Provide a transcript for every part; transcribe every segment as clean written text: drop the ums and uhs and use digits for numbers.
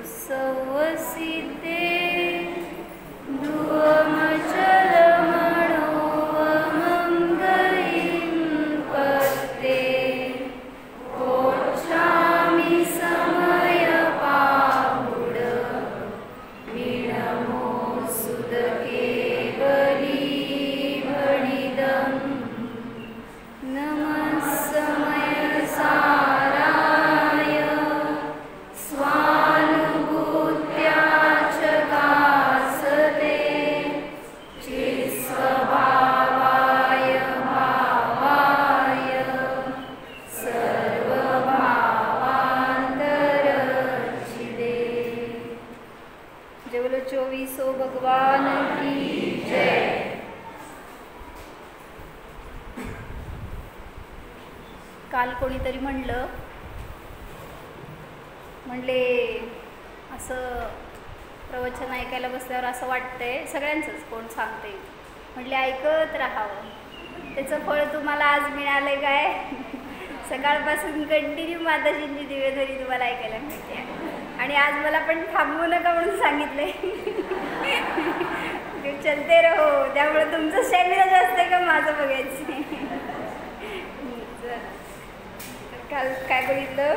संवसिते ध्रुवमचलमणोवमङ्गलीं पत्ते कोच्छामि समयपाहुड मीनमोऽसुदकेवली भणिदम् नमः समयसाराय स्वानुभूत्याचकासते चित्स्वभावाय भावाय सर्वभावान्तरचिदे। जय बोलो 24 भगवान की जय। काल कोणीतरी म्हणले असं प्रवचन ऐकायला बसल्यावर असं वाटतंय सगळ्यांचंच कोण सांगते म्हटले ऐकत राहावं, त्याचं फळ तुम्हाला आज मिळालं काय? सकाळपासून कंटिन्यू माताजींची दिवेधरी तुम्हाला ऐकायला मिळते आणि आज मला पण थांबवू नका म्हणून सांगितलंय. चलते रहो, त्यामुळे तुमचं स्टॅमिना जास्त आहे का माझं बघायचं. काल काय बघितलं?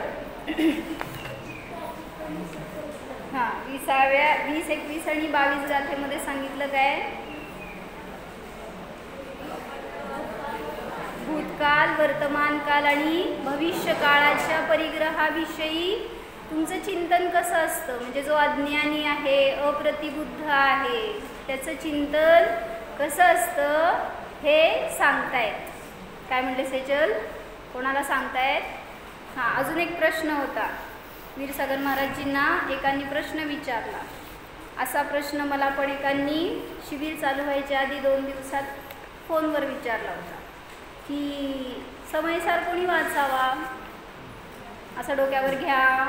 हां 20, 21 आणि 22 गाथेमध्ये सांगितलं काय? भूतकाल, वर्तमानकाल आणि भविष्यकाळाच्या परिग्रहाविषयी तुमचं चिंतन कसं असतं, म्हणजे जो अज्ञानी आहे, अप्रतिबुद्ध आहे, त्याचं चिंतन कसं असतं हे सांगतायत. काय म्हणले सेजल? कोणाला सांगतायत? हां अजून एक प्रश्न होता. वीरसागर महाराजजींना एकांनी प्रश्न विचारला. असा प्रश्न मला पण एकांनी शिबिर चालू व्हायच्या आधी 2 दिवसात फोनवर विचारला होता की समयसार कोणी वाचावा? असं डोक्यावर घ्या,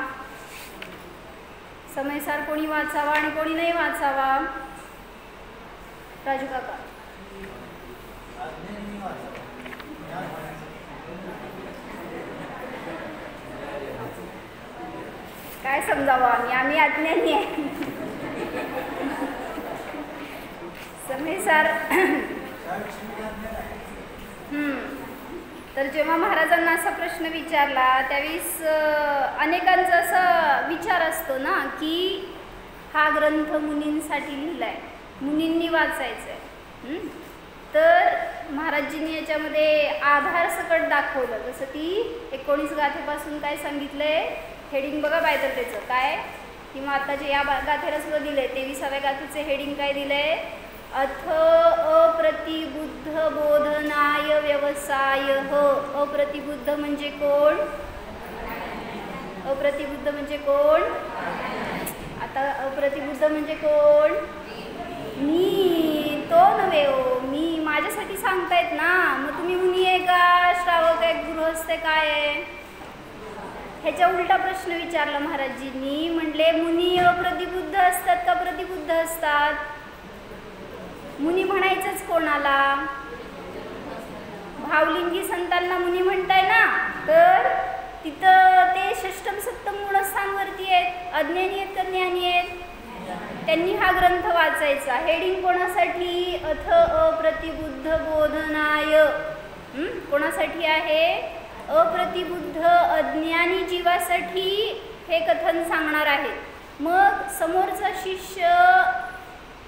समयसार कोणी वाचावा आणि कोणी नाही वाचावा? राजू काका काय समजावं? आम्ही अज्ञानी आहे. समयसार तर जेव्हा महाराजांना असा प्रश्न विचारला त्यावेळेस अनेकांचा असा विचार असतो ना की हा ग्रंथ मुनींसाठी लिहिलाय, मुनींनी वाचायचा आहे. तर महाराजजींनी याच्यामध्ये आधार सकट दाखवलं. जसं की 19 गाथेपासून काय सांगितलंय, हेडिंग बघा बायदर त्याचं काय, किंवा आता जे या गाथेला सुद्धा दिलंय 23व्या गाथेचे हेडिंग काय दिलंय? अथ अप्रतिबुद्ध बोधनाय व्यवसाय. अप्रतिबुद्ध म्हणजे कोण? अप्रतिबुद्ध म्हणजे कोण? आता अप्रतिबुद्ध म्हणजे कोण? मी, तो नव्हे हो, मी. माझ्यासाठी सांगतायत ना, मग तुम्ही मुनी आहे का, श्रावक आहे, गृहस्थ काय आहे? ह्याच्या उलटा प्रश्न विचारला महाराजजींनी. म्हणले मुनी अप्रतिबुद्ध असतात का प्रतिबुद्ध असतात? मुनी म्हणायचंच कोणाला? भावलिंगी संतांना मुनी म्हणताय ना, तर तिथं ते षष्टम सप्तम गुणस्थानवरती आहेत. अज्ञानी आहेत का ज्ञानी आहेत? त्यांनी हा ग्रंथ वाचायचा. हेडिंग कोणासाठी? अथ अप्रतिबुद्ध बोधनाय. कोणासाठी आहे? अप्रतिबुद्ध अज्ञानी जीवासाठी हे कथन सांगणार आहेत. मग समोरचा शिष्य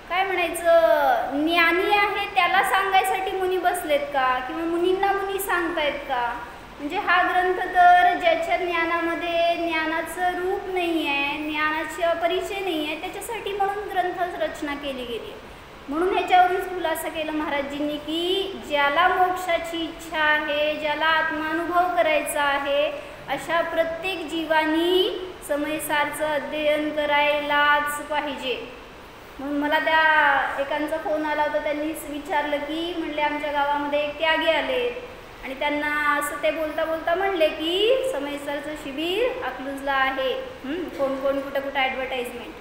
काय म्हणायचं, ज्ञानी आहे, त्याला सांगायसाठी मुनी बसलेत का, किंवा मुनींना मुनी सांगतायत का? म्हणजे हा ग्रंथ तर ज्याच्या ज्ञानामध्ये ज्ञानाचं रूप नाही आहे, ज्ञानाचा परिचय नाही आहे, त्याच्यासाठी म्हणून ग्रंथ रचना केली गेली. म्हणून ह्याच्यावरूनच खुलासा केलं महाराजजींनी की ज्याला मोक्षाची इच्छा आहे, ज्याला आत्मानुभव करायचा आहे, अशा प्रत्येक जीवानी समयसारचं अध्ययन करायलाच पाहिजे. म्हणून मला त्या एकांचा फोन आला होता. त्यांनीच विचारलं की म्हणले आमच्या गावामध्ये एक त्यागी आलेत आणि त्यांना असं ते बोलता बोलता म्हणले की समयसारचं शिबिर अकलूजला आहे, कोण कोण कुठं कुठं ॲडव्हर्टाइजमेंट.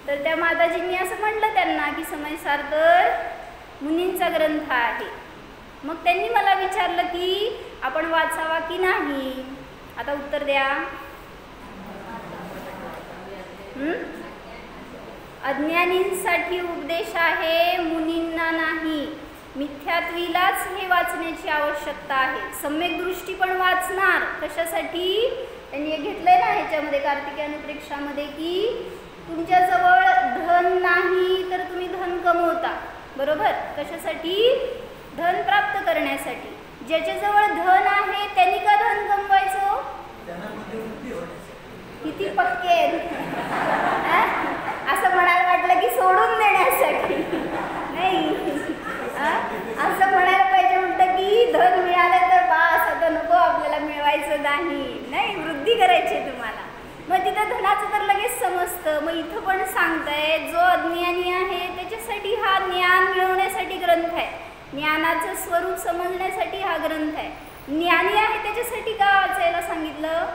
तर त्या माताजींनी असं म्हणलं त्यांना की समयसार तर मुनींचा ग्रंथ आहे. मग त्यांनी मला विचारलं की आपण वाचावा की नाही. आता उत्तर द्या. अज्ञानींसाठी उपदेश आहे, मुनींना नाही. मिथ्यात्वीलाच हे वाचण्याची आवश्यकता आहे. सम्यक दृष्टी पण वाचणार. कशासाठी? त्यांनी एक घेतलंय ना ह्याच्यामध्ये कार्तिकी अनुप्रेक्षामध्ये की तुमच्याजवळ धन नाही तर तुम्ही धन कमवता. बरोबर? कशासाठी? धन प्राप्त करण्यासाठी. ज्याच्याजवळ धन आहे त्यांनी का धन कमवायचं? किती पक्के आहेत. असं म्हणायला वाटलं की सोडून देण्यासाठी नाही. असं म्हणायला पाहिजे उलटं की धन मिळालं तर बास, आता नको आपल्याला मिळवायचं नाही, वृद्धी करायची तुम्हाला. मग तिथं धनाचं तर लगेच समजतं. मग इथं पण सांगताय जो अज्ञानी आहे त्याच्यासाठी हा ज्ञान मिळवण्यासाठी ग्रंथ आहे. ज्ञानाचं स्वरूप समजण्यासाठी हा ग्रंथ आहे. ज्ञानी आहे त्याच्यासाठी का वाचायला सांगितलं?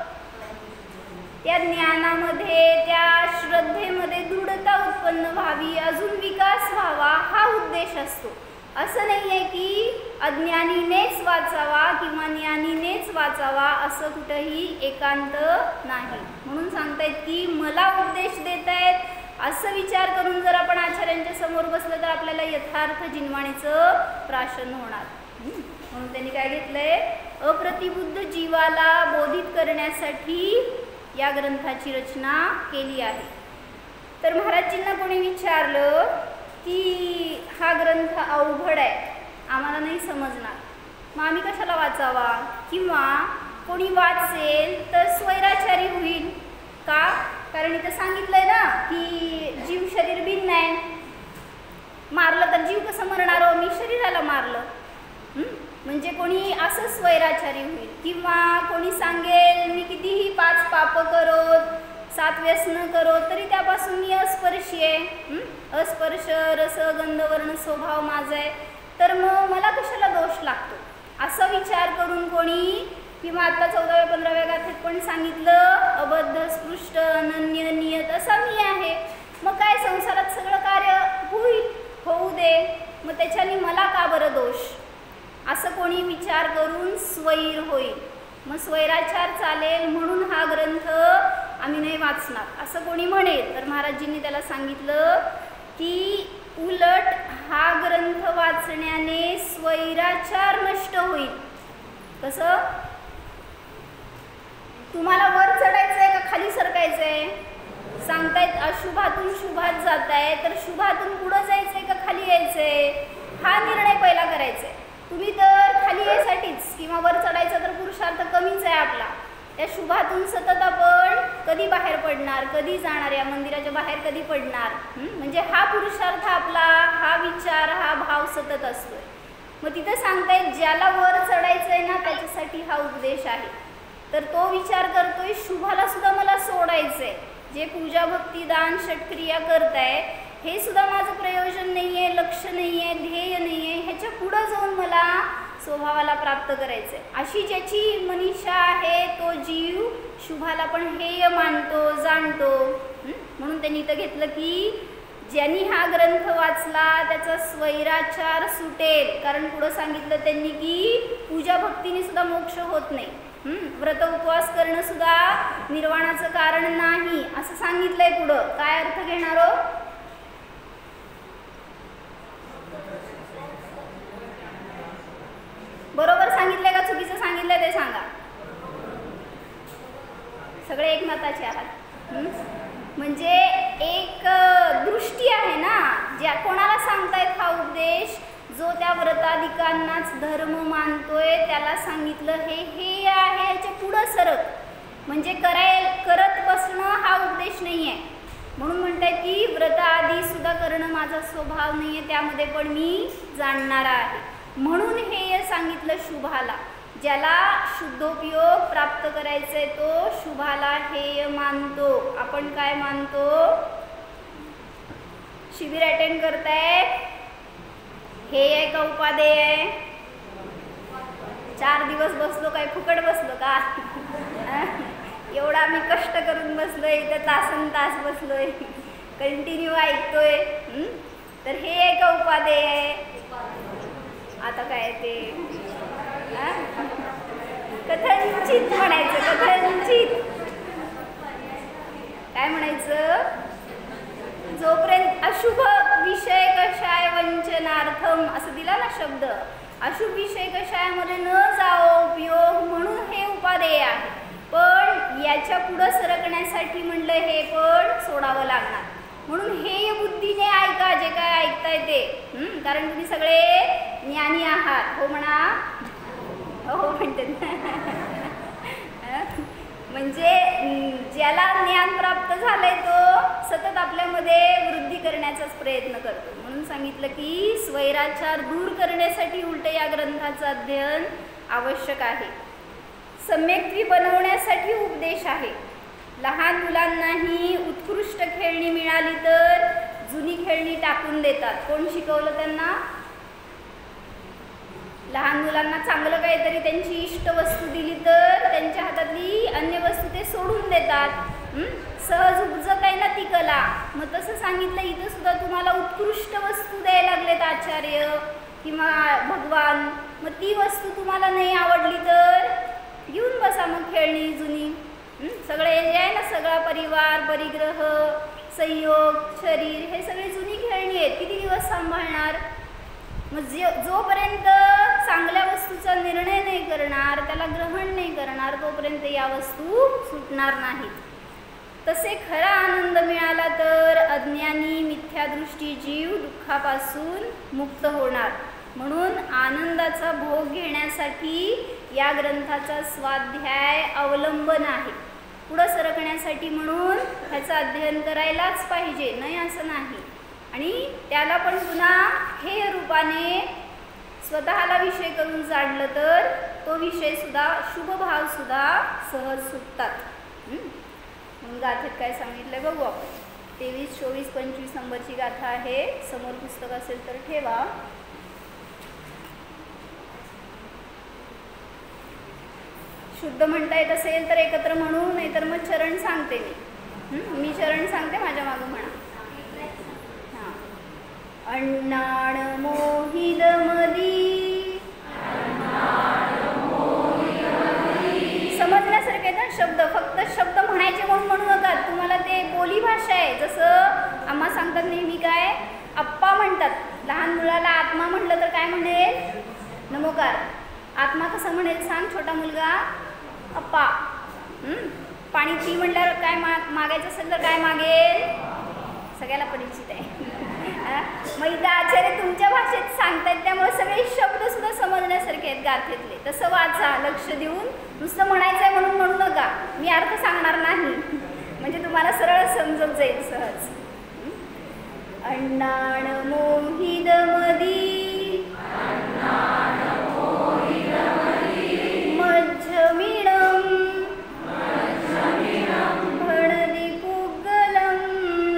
त्या ज्ञानामध्ये, त्या श्रद्धेमध्ये दृढता उत्पन्न व्हावी, अजून विकास व्हावा, हा उद्देश असतो. असं नाही आहे की अज्ञानीनेच वाचावा किंवा ज्ञानीनेच वाचावा, असं कुठंही एकांत नाही. म्हणून सांगतायत की मला उपदेश देत आहेत असं विचार करून जर आपण आचार्यांच्या समोर बसलं तर आपल्याला यथार्थ जिनवाणीचं प्राशन होणार. म्हणून त्यांनी काय घेतलंय? अप्रतिबुद्ध जीवाला बोधित करण्यासाठी या ग्रंथाची रचना केली आहे. तर महाराजजींना कोणी विचारलं की हा ग्रंथ अवघड आहे, आम्हाला नाही समजणार, मग आम्ही कशाला वाचावा? किंवा कोणी वाचेल तर स्वैराचारी होईल का? कारण इथं सांगितलंय ना की जीव शरीर भिन्न आहे. मारलं तर जीव कसं मरणार हो? मी शरीराला मारलं. म्हणजे कोणी असं स्वैराचारी होईल. किंवा कोणी सांगेल मी कितीही 5 पाप करोत, 7 व्यसन करो तरी त्यापासून मी अस्पर्शी आहे. अस्पर्श रस गंध वर्ण स्वभाव माझा आहे, तर मग मला कशाला दोष लागतो? असा विचार करून कोणी, किंवा आता 14व्या-15व्या गाथेत पण सांगितलं अबद्ध स्पृष्ट अनन्य नियत असा मी आहे. मग काय संसारात सगळं कार्य होऊ दे, मग त्याच्याने मला का बरं दोष? असं कोणी विचार करून स्वैर होईल. मग स्वैराचार चालेल म्हणून हा ग्रंथ आम्ही नाही वाचणार असं कोणी म्हणेल तर महाराजजींनी त्याला सांगितलं की उलट हा ग्रंथ वाचण्याने स्वैराचार नष्ट होईल. कसं? तुम्हाला वर चढायचं आहे का खाली सरकायचं आहे? सांगतायत अशुभातून शुभात जात आहे, तर शुभातून पुढं जायचं आहे का खाली यायचं आहे? हा निर्णय पहिला करायचा आहे. तुम्ही तर खाली यायसाठीच किंवा वर चढायचा तर पुरुषार्थ कमीच आहे आपला. त्या शुभातून सतत आपण कधी बाहेर पडणार, कधी जाणार, या मंदिराच्या बाहेर कधी पडणार? म्हणजे हा पुरुषार्थ आपला, हा विचार, हा भाव सतत असतोय. मग तिथं सांगतायत ज्याला वर चढायचं आहे ना त्याच्यासाठी हा उपदेश आहे. तर तो विचार करतोय शुभाला सुद्धा मला सोडायचं आहे. जे पूजा भक्ती दान षटक्रिया करताय हे सुद्धा माझं प्रयोजन नाही आहे, लक्ष नाही आहे, ध्येय नाही आहे. ह्याच्या पुढं जाऊन मला स्वभावाला प्राप्त करायचं आहे. अशी ज्याची मनीषा आहे तो जीव शुभाला पण हेय मानतो, जाणतो. म्हणून त्यांनी इथं घेतलं की ज्यांनी हा ग्रंथ वाचला त्याचा स्वैराचार सुटेल. कारण पुढं सांगितलं त्यांनी की पूजा भक्तीने सुद्धा मोक्ष होत नाही. व्रत उपवास करणं सुद्धा निर्वाणाचं कारण नाही असं सांगितलंय. पुढं काय अर्थ घेणार हो? बरोबर सांगितलंय का चुकीचं सांगितलंय ते सांगा. सगळे एकमताचे आहात. म्हणजे एक दृष्टी आहे ना, ज्या कोणाला सांगतायत हा उपदेश, जो त्या व्रताधिकांनाच धर्म मानतोय त्याला सांगितलं हे आहे, याच्या पुढं सरक. म्हणजे करत बसणं हा उपदेश नाही आहे. म्हणून म्हणतात की व्रताआधी सुद्धा करणं माझा स्वभाव नाही आहे, त्यामध्ये पण मी जाणणारा आहे. म्हणून हे सांगितलं शुभाला. ज्याला शुद्धोपयोग प्राप्त करायचंय तो शुभाला हेय मानतो. आपण काय मानतो? शिबिर अटेंड करताय, हे आहे का उपादेय आहे? 4 दिवस बसलो काय फुकट बसलो का? एवढा मी कष्ट करून बसलोय, इथं तासन तास बसलोय, कंटिन्यू ऐकतोय. तर हे आहे का उपादेय आहे? आता काय ते कथनचित म्हणायचं. कथनचित काय म्हणायचं? अशुभ विषय कषाय वंचनार्थम असं दिला ना शब्द. अशुभ विषय कषायामध्ये न जाओ उपयोग म्हणून हे उपादेय आहे. पण याच्या पुढं सरकण्यासाठी म्हणलं हे पण सोडावं लागणार. म्हणून हेय बुद्धीने ऐका जे काय ऐकताय ते. कारण तुम्ही सगळे ज्ञानी आहात. हो म्हणा. हो म्हणते. म्हणजे ज्याला ज्ञान प्राप्त झालंय तो सतत आपल्यामध्ये वृद्धी करण्याचाच प्रयत्न करतो. म्हणून सांगितलं की स्वैराचार दूर करण्यासाठी उलट या ग्रंथाचं अध्ययन आवश्यक आहे. सम्यक्त्वी बनवण्यासाठी उपदेश आहे. लहान मुलांनाही उत्कृष्ट खेळणी मिळाली तर जुनी खेळणी टाकून देतात. कोण शिकवलं त्यांना? लहान मुलांना चांगलं काहीतरी त्यांची इष्ट वस्तू दिली तर त्यांच्या हातातली अन्य वस्तू ते सोडून देतात. सहज उपजत आहे ना ती कला. मग तसं सांगितलं इथं सुद्धा तुम्हाला उत्कृष्ट वस्तू द्यायला लागलेत आचार्य किंवा भगवान. मग ती वस्तू तुम्हाला नाही आवडली तर घेऊन बसा मग खेळणी जुनी. सगळे जे आहे ना सगळा परिवार परिग्रह संयोग शरीर हे सगळे जुनी खेळणी आहेत. किती दिवस सांभाळणार? मग जोपर्यंत चांगल्या वस्तूचा निर्णय नाही करणार त्याला ग्रहण नाही करणार तोपर्यंत या वस्तू सुटणार नाहीत. तसे खरा आनंद मिळाला तर अज्ञानी मिथ्यादृष्टी जीव दुःखापासून मुक्त होणार. म्हणून आनंदाचा भोग घेण्यासाठी या ग्रंथाचा स्वाध्याय अवलंबन आहे. पुढं सरकण्यासाठी म्हणून ह्याचं अध्ययन करायलाच पाहिजे, नाही असं नाही. आणि त्याला पण पुन्हा हेय रूपाने स्वतःला विषय करून जाणलं तर तो विषयसुद्धा शुभभावसुद्धा सहज सुटतात. म्हणून गाथेत काय सांगितलं बघू आपण. 23, 24, 25 नंबरची गाथा आहे. समोर पुस्तक असेल तर ठेवा. शुद्ध म्हणता येत असेल तर एकत्र म्हणू, नाही तर मग चरण सांगते मी चरण सांगते माझ्या मागं म्हणा. अण्णाण मोहिद मदी. समजण्यासारखे आहेत ना शब्द. फक्त शब्द म्हणायचे म्हणून म्हणू नका. तुम्हाला ते बोली भाषा आहे. जसं आम्हा सांगतात नेहमी काय आप्पा म्हणतात. लहान मुलाला आत्मा म्हटलं तर काय म्हणेल? नमोकार. आत्मा कसं म्हणेल सांग छोटा मुलगा? अप्पा. पाणी पी म्हटल्यावर काय मागायचं असेल तर काय मागेल? सगळ्याला परिचित आहे. मग इथं आचार्य तुमच्या भाषेत सांगतायत त्यामुळे सगळे शब्द सुद्धा समजण्यासारखे आहेत गाथेतले. तसं वाचा लक्ष देऊन. नुसतं म्हणायचं आहे म्हणून म्हणू नका. मी अर्थ सांगणार नाही म्हणजे तुम्हाला सरळ समजत जाईल सहज. अण्णाण मोहिद मदी मज्जमिणं भणदी पुग्गलं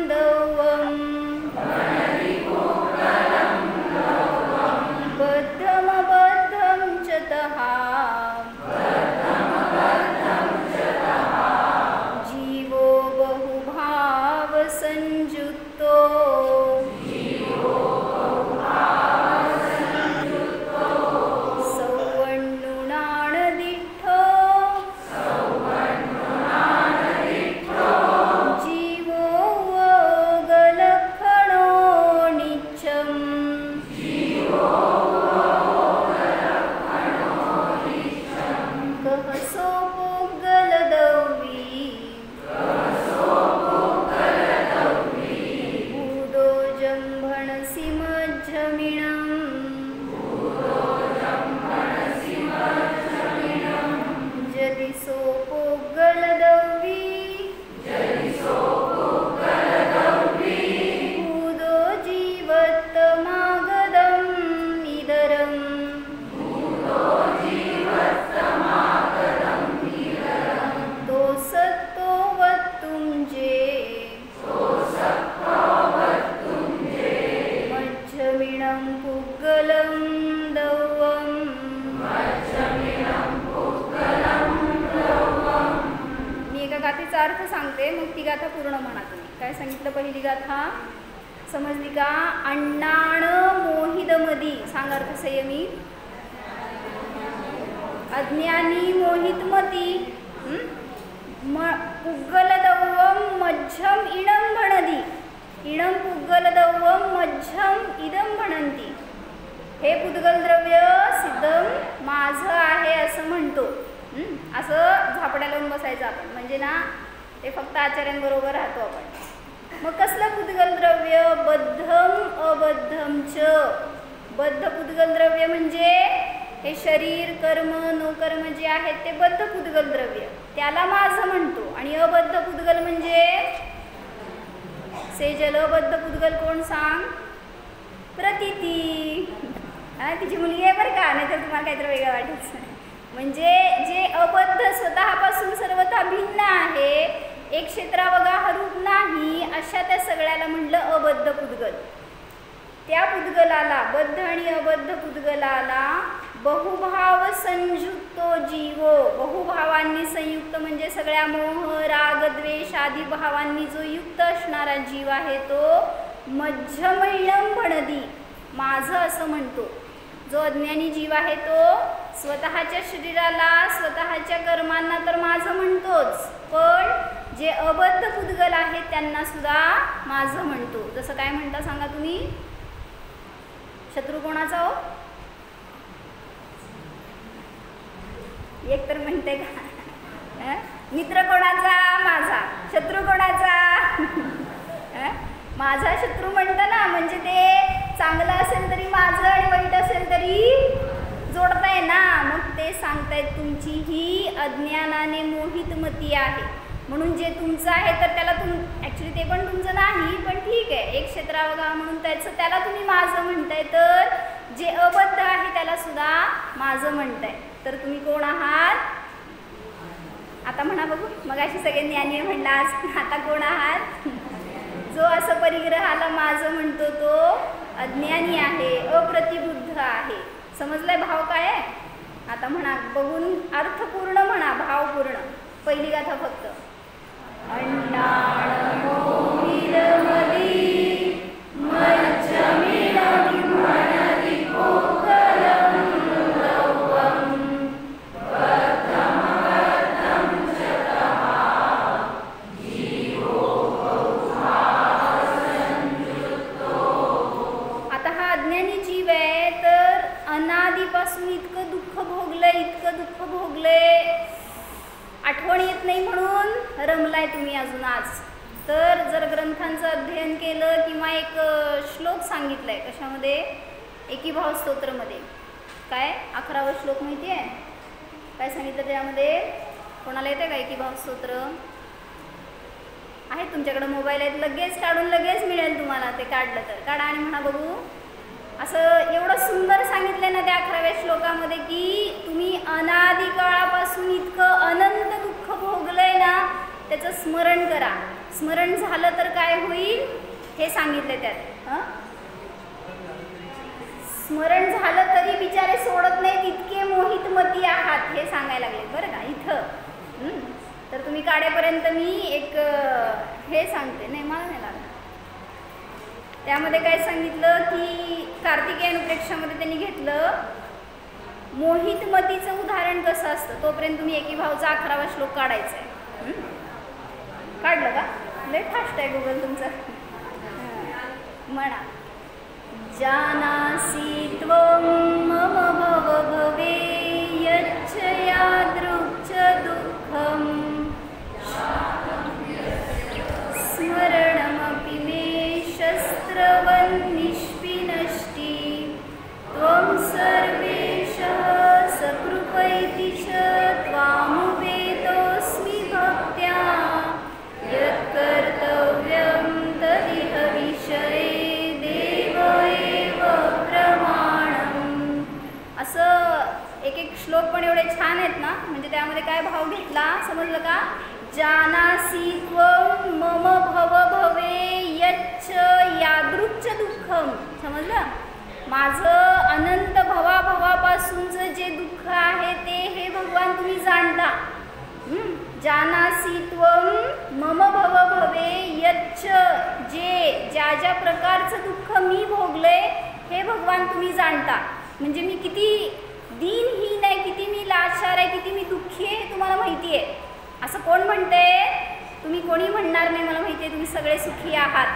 दवं बद्धमबद्धं च तहा जीवो बहुभाव संयुक्तो अर्थ सांगते मग ती गाथा पूर्ण म्हणा तुम्ही. काय सांगितलं पहिली गाथा समजली का? अण्णाण मोहिद मदी. सांग अर्थ संयमी. अज्ञानी मोहित मती. पुग्गल दवम मध्यम इणम भणदी. इणम पुग्गल पुद्गलद्रव्यम मध्यम इदम म्हणंती. हे पुद्गल द्रव्य सिद्धम माझं आहे असं म्हणतो. असं झापड्या लावून बसायचं आपण, म्हणजे ना ते फक्त आचार्यांबरोबर राहतो आपण. मग कसलं पुद्गल द्रव्य? बद्धम अबद्धम च. बद्ध पुद्गल द्रव्य म्हणजे हे शरीर कर्म नोकर्म जे आहेत ते बद्ध पुद्गल द्रव्य, त्याला माझं म्हणतो. आणि अबद्ध पुद्गल म्हणजे सेजल. अबद्ध पुद्गल कोण सांग? प्रतीती. तिची मुलगी आहे बरं का, नाही तर तुम्हाला काहीतरी वेगळं वाटायचं. म्हणजे जे अबद्ध स्वतःपासून सर्वथा भिन्न आहे, एक क्षेत्रावगा हा रूप नाही, अशा त्या सगळ्याला म्हणलं अबद्ध पुद्गल. त्या पुद्गलाला, बद्ध आणि अबद्ध पुद्गलाला बहुभाव संयुक्तो जीवो. बहुभावांनी संयुक्त म्हणजे सगळ्या मोह राग द्वेष आदी भावांनी जो युक्त असणारा जीव आहे तो मध्यमय्यम भणदी, माझं असं म्हणतो. जो अज्ञानी जीव आहे तो स्वतःच्या शरीराला स्वतःच्या कर्मांना तर माझं म्हणतोच, पण जे अबद्ध पुद्गल आहेत त्यांना सुद्धा माझं म्हणतो. जसं काय म्हणता सांगा तुम्ही? शत्रू कोणाचा हो? एक तर म्हणते का? मित्र कोणाचा? माझा. शत्रू कोणाचा? माझा शत्रू म्हणतं ना, म्हणजे ते चांगलं असेल तरी माझं आणि वाईट असेल तरी जोडताय ना. मग ते सांगतायत तुमची ही अज्ञानाने मोहित मती आहे, म्हणून जे तुमचं आहे तर त्याला ॲक्च्युली ते पण तुमचं नाही, पण ठीक आहे एक क्षेत्रावगा म्हणून त्याला तुम्ही माझं म्हणताय, तर जे अबद्ध आहे त्याला सुद्धा माझं म्हणताय. तर तुम्ही कोण आहात? आता म्हणा बघू. मग अशी सगळे ज्ञानी म्हणला, आता कोण आहात? जो असं परिग्रहाला माझं म्हणतो तो अज्ञानी आहे, अप्रतिबुद्ध आहे. समजलाय भाव काय आहे? आता म्हणा बघून अर्थपूर्ण म्हणा, भावपूर्ण. पहिली गाथा फक्त. अंडाण मोहिरमदी मज्जमिनं म्हणती पोकलं द्रव्यं बद्धमबद्धं चतः जीवो बहुभाव संयुक्तो. आता हा अज्ञानी जीव आहे, तर अनादीपासून इतकं दुःख भोगलंय, इतकं दुःख भोगलंय, आठवण येत नाही म्हणून रमलाय तुम्ही अजून आज. तर जर ग्रंथांचं अध्ययन केलं किंवा एक श्लोक सांगितलाय कशामध्ये, एकीभाव स्तोत्रमध्ये, काय 11वा श्लोक माहिती आहे काय सांगितलं त्यामध्ये? कोणाला येते का एकीभाव स्तोत्र? आहे तुमच्याकडे मोबाईल आहेत, लगेच काढून लगेच मिळेल तुम्हाला. ते काढलं तर काढा आणि म्हणा बघू. असं एवढं सुंदर सांगितलं ना त्या 11व्या श्लोकामध्ये की तुम्ही अनादी काळापासून इतकं अनंत दुःख भोगलंय ना, त्याचं स्मरण करा. स्मरण झालं तर काय होईल हे सांगितलं त्यात. स्मरण झालं तरी बिचारे सोडत नाहीत, इतके मोहित मती आहात हे सांगायला लागले बरं का इथं. तर तुम्ही काढेपर्यंत मी एक हे सांगते. नाही मला नाही लागलं. त्यामध्ये काय सांगितलं की कार्तिकेय अनुप्रेक्षामध्ये त्यांनी घेतलं मोहित मतीचं उदाहरण कसं असतं. तोपर्यंत तुम्ही एकीभावचा 11वा श्लोक काढायचा आहे. काढलं का? लय फास्ट आहे गुगल तुमचं. म्हणा जानासी त्वं मम भव भवे यच्च यादृक् च दुःखं स्मरणमपि मे शस्त्रवन् निष्पिनष्टि त्वं सर्वेशः सकृपैति च त्वामुपेतोऽस्मि भक्त्या यत्कर्तव्यं तदिह विषये देव एव प्रमाणम्. असं एक एक श्लोक पण एवढे छान आहेत ना, म्हणजे त्यामध्ये काय भाव घेतला समजलं का? जानासी त्वं मम भव भवे यच्च यादृक् च दुःखं. समजलं? माझं अनंत भवाभवापासूनचं जे दुःख आहे ते हे भगवान तुम्ही जाणता. जानासी त्वं मम भव भवे यच्च, जे ज्या ज्या प्रकारचं दुःख मी भोगले हे भगवान तुम्ही जाणता. म्हणजे मी किती दीनहीन आहे, किती मी लाचार आहे, किती मी दुःखी आहे तुम्हाला माहिती आहे. असं कोण म्हणते? तुम्ही कोणी म्हणणार नाही मला माहिती आहे, तुम्ही सगळे सुखी आहात.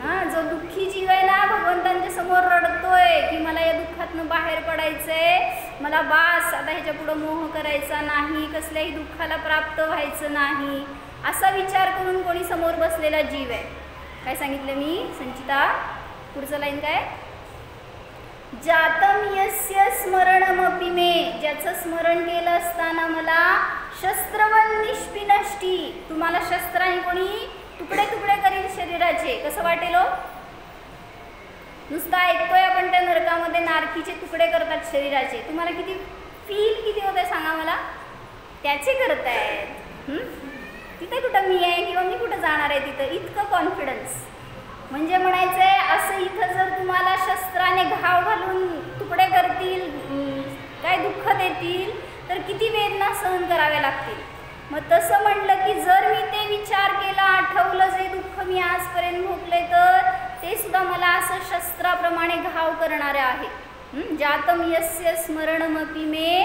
हां, जो दुःखी जीव आहे ना भगवंतांच्या समोर रडतोय की मला या दुःखातनं बाहेर पडायचंय, मला बास आता ह्याच्या पुढं मोह करायचा नाही, कसल्याही दुःखाला प्राप्त व्हायचं नाही, असा विचार करून कोणी समोर बसलेला जीव आहे. काय सांगितलं मी संचिता? पुढचं लाईन काय? जातम यस्य स्मरणमपि मे, ज्याचं स्मरण केलं असताना मला शस्त्रवन निष्पिनष्टी, तुम्हाला शस्त्राने कोणी तुकडे तुकडे करील शरीराचे, कसं वाटेल हो? नुसतं ऐकतोय आपण त्या नरकामध्ये नारकीचे तुकडे करतात शरीराचे, तुम्हाला किती फील किती होते सांगा मला? त्याचे करतायत. तिथे कुठं मी आहे किंवा मी कुठं जाणार आहे तिथं, इतकं कॉन्फिडन्स. म्हणजे म्हणायचं आहे असं इथं जर तुम्हाला शस्त्राने घाव घालून तुकडे करतील, काय दुःख देतील, तर किती वेदना सहन कराव्या लागतील. मग तसं म्हटलं की जर मी ते विचार केला, आठवलं जे दुःख मी आजपर्यंत भोगले, तर ते सुद्धा मला असं शस्त्राप्रमाणे घाव करणारे आहे. जातम यस्य स्मरणमपि मे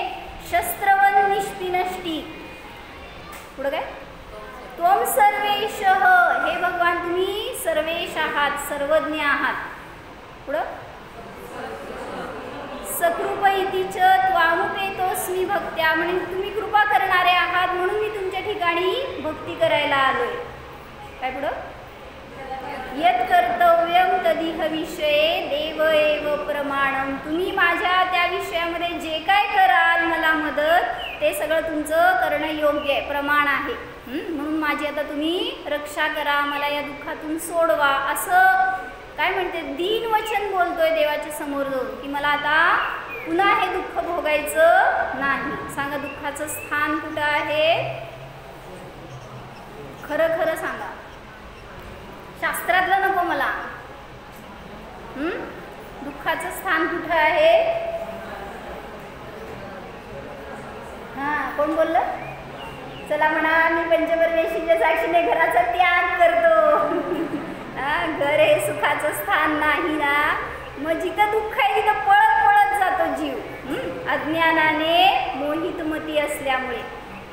शस्त्रवन निष्पिनष्टी. पुढं काय? त्वम सर्वेश, हे भगवान तुम्ही सर्वेश आहात, सर्वज्ञ आहात. पुढं सकृप इतिच त्वामुपेतोस्मी भक्त्या, म्हणजे तुम्ही कृपा करणारे आहात म्हणून मी तुमच्या ठिकाणी भक्ती करायला आलोय. काय पुढं? यत् कर्तव्यम तदिह विषये देव एव प्रमाणम, तुम्ही माझ्या त्या विषयामध्ये जे काय कराल मला मदत, ते सगळं तुमचं करणं योग्य आहे, प्रमाण आहे. म्हणून माझी आता तुम्ही रक्षा करा, मला या दुःखातून सोडवा, असं काय म्हणते दीन वचन बोलतोय देवाच्या समोर जाऊन की मला आता पुन्हा हे दुःख भोगायचं नाही. सांगा दुःखाचं स्थान कुठं आहे? खरं खरं सांगा, शास्त्रातलं नको मला. दुःखाचं स्थान कुठं आहे? हां, कोण बोललं? चला म्हणा, मी पंचपरमेश्वरीच्या साक्षीने घराचा त्याग करतो. घर हे सुखाचं स्थान नाही ना. मग जिथं दुःख आहे तिथं पळत पळत जातो जीव, अज्ञानाने मोहितमती असल्यामुळे.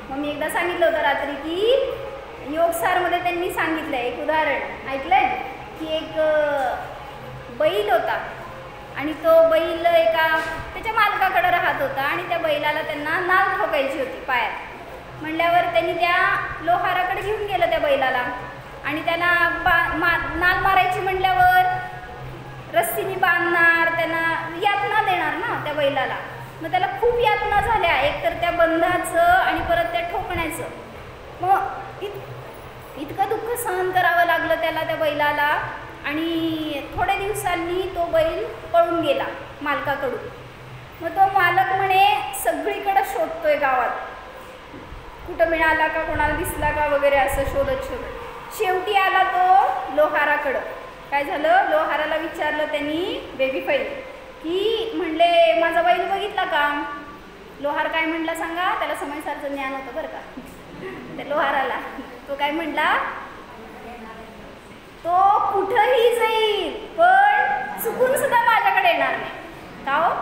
मग मी एकदा सांगितलं होतं रात्री की योगसारमध्ये त्यांनी सांगितलं एक उदाहरण ऐकलंय की एक बैल होता आणि तो बैल एका त्याच्या मालकाकडे राहत होता आणि त्या बैलाला त्यांना नाल ठोकायची होती पायात. म्हणल्यावर त्यांनी त्या लोहाराकडे घेऊन गेलं त्या बैलाला आणि त्यांना नाल मारायची म्हणल्यावर रस्सीने बांधणार, त्यांना यातना देणार ना त्या बैलाला. मग त्याला खूप यातना झाल्या, एकतर त्या बंधाचं आणि परत त्या ठोकण्याचं. मग इतकं दुःख सहन करावं लागलं त्याला, त्या बैलाला. आणि थोड्या दिवसांनी तो बैल पळून गेला मालकाकडून. मग तो मालक म्हणे सगळीकडे शोधतोय गावात, कुठं मिळाला का, कोणाला दिसला का वगैरे, असं शोधत शोधत शेवटी आला तो लोहाराकडं. काय झालं, लोहाराला विचारलं त्यांनी बेबीफाईल की म्हणले माझा बैल बघितला का? लोहार काय म्हणला सांगा? त्याला समयसारचं ज्ञान होतं बरं का त्या लोहाराला. तो काय म्हणला, तो कुठंही जाईल पण चुकून सुद्धा माझ्याकडे येणार नाही. का हो?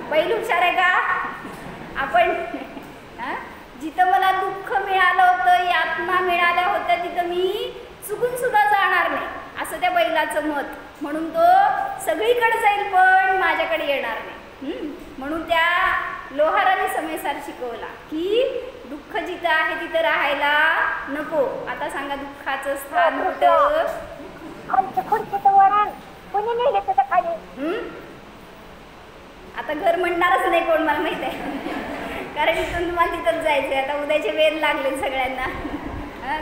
बैल हुशार आहे का? आपण जिथं मला दुःख मिळालं होतं, यातना मिळाल्या होत्या, तिथं मी चुकून सुद्धा जाणार नाही, असं त्या बैलाचं मत. म्हणून तो सगळीकडे जाईल पण माझ्याकडे येणार नाही. म्हणून त्या लोहाराने समयसार शिकवला की दुःख जिथं आहे तिथं राहायला नको. आता सांगा दुःखाचं स्थान कुठं? आता घर म्हणणारच नाही कोण, मला माहित आहे, कारण इथून तुम्हाला तिथंच जायचं आहे. आता उद्याचे वेध लागले सगळ्यांना,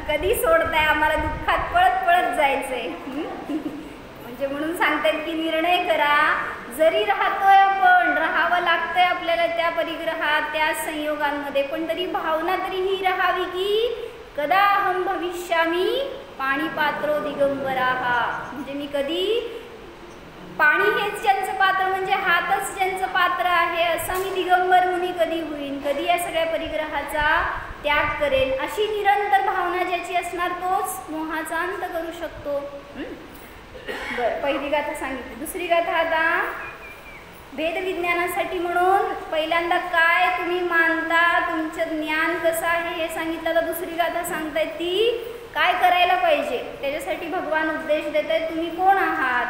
कधी सोडताय आम्हाला, दुःखात पळत पळत जायचंय. म्हणजे म्हणून सांगतायत की निर्णय करा, जरी राहतोय आपण, राहावं लागतंय आपल्याला त्या परिग्रहात, त्या संयोगांमध्ये, पण तरी भावना तरी ही राहावी की कदा अहम भविष्यामी पाणीपात्रो दिगंबराहा, म्हणजे मी कधी पाणी हेच ज्यांचं पात्र, म्हणजे हातच ज्यांचं पात्र आहे, असा मी दिगंबर मुनी कधी होईन, कधी या सगळ्या परिग्रहाचा त्याग करेन, अशी निरंतर भावना ज्याची असणार तोच मोहाचा अंत करू शकतो. बरं, पहिली गाथा सांगितली. दुसरी गाथा आता भेदविज्ञानासाठी म्हणून पहिल्यांदा काय तुम्ही मानता, तुमचं ज्ञान कसं आहे हे सांगितलं. तर दुसरी गाथा सांगतायत ती काय करायला पाहिजे त्याच्यासाठी भगवान उपदेश देत आहेत. तुम्ही कोण आहात?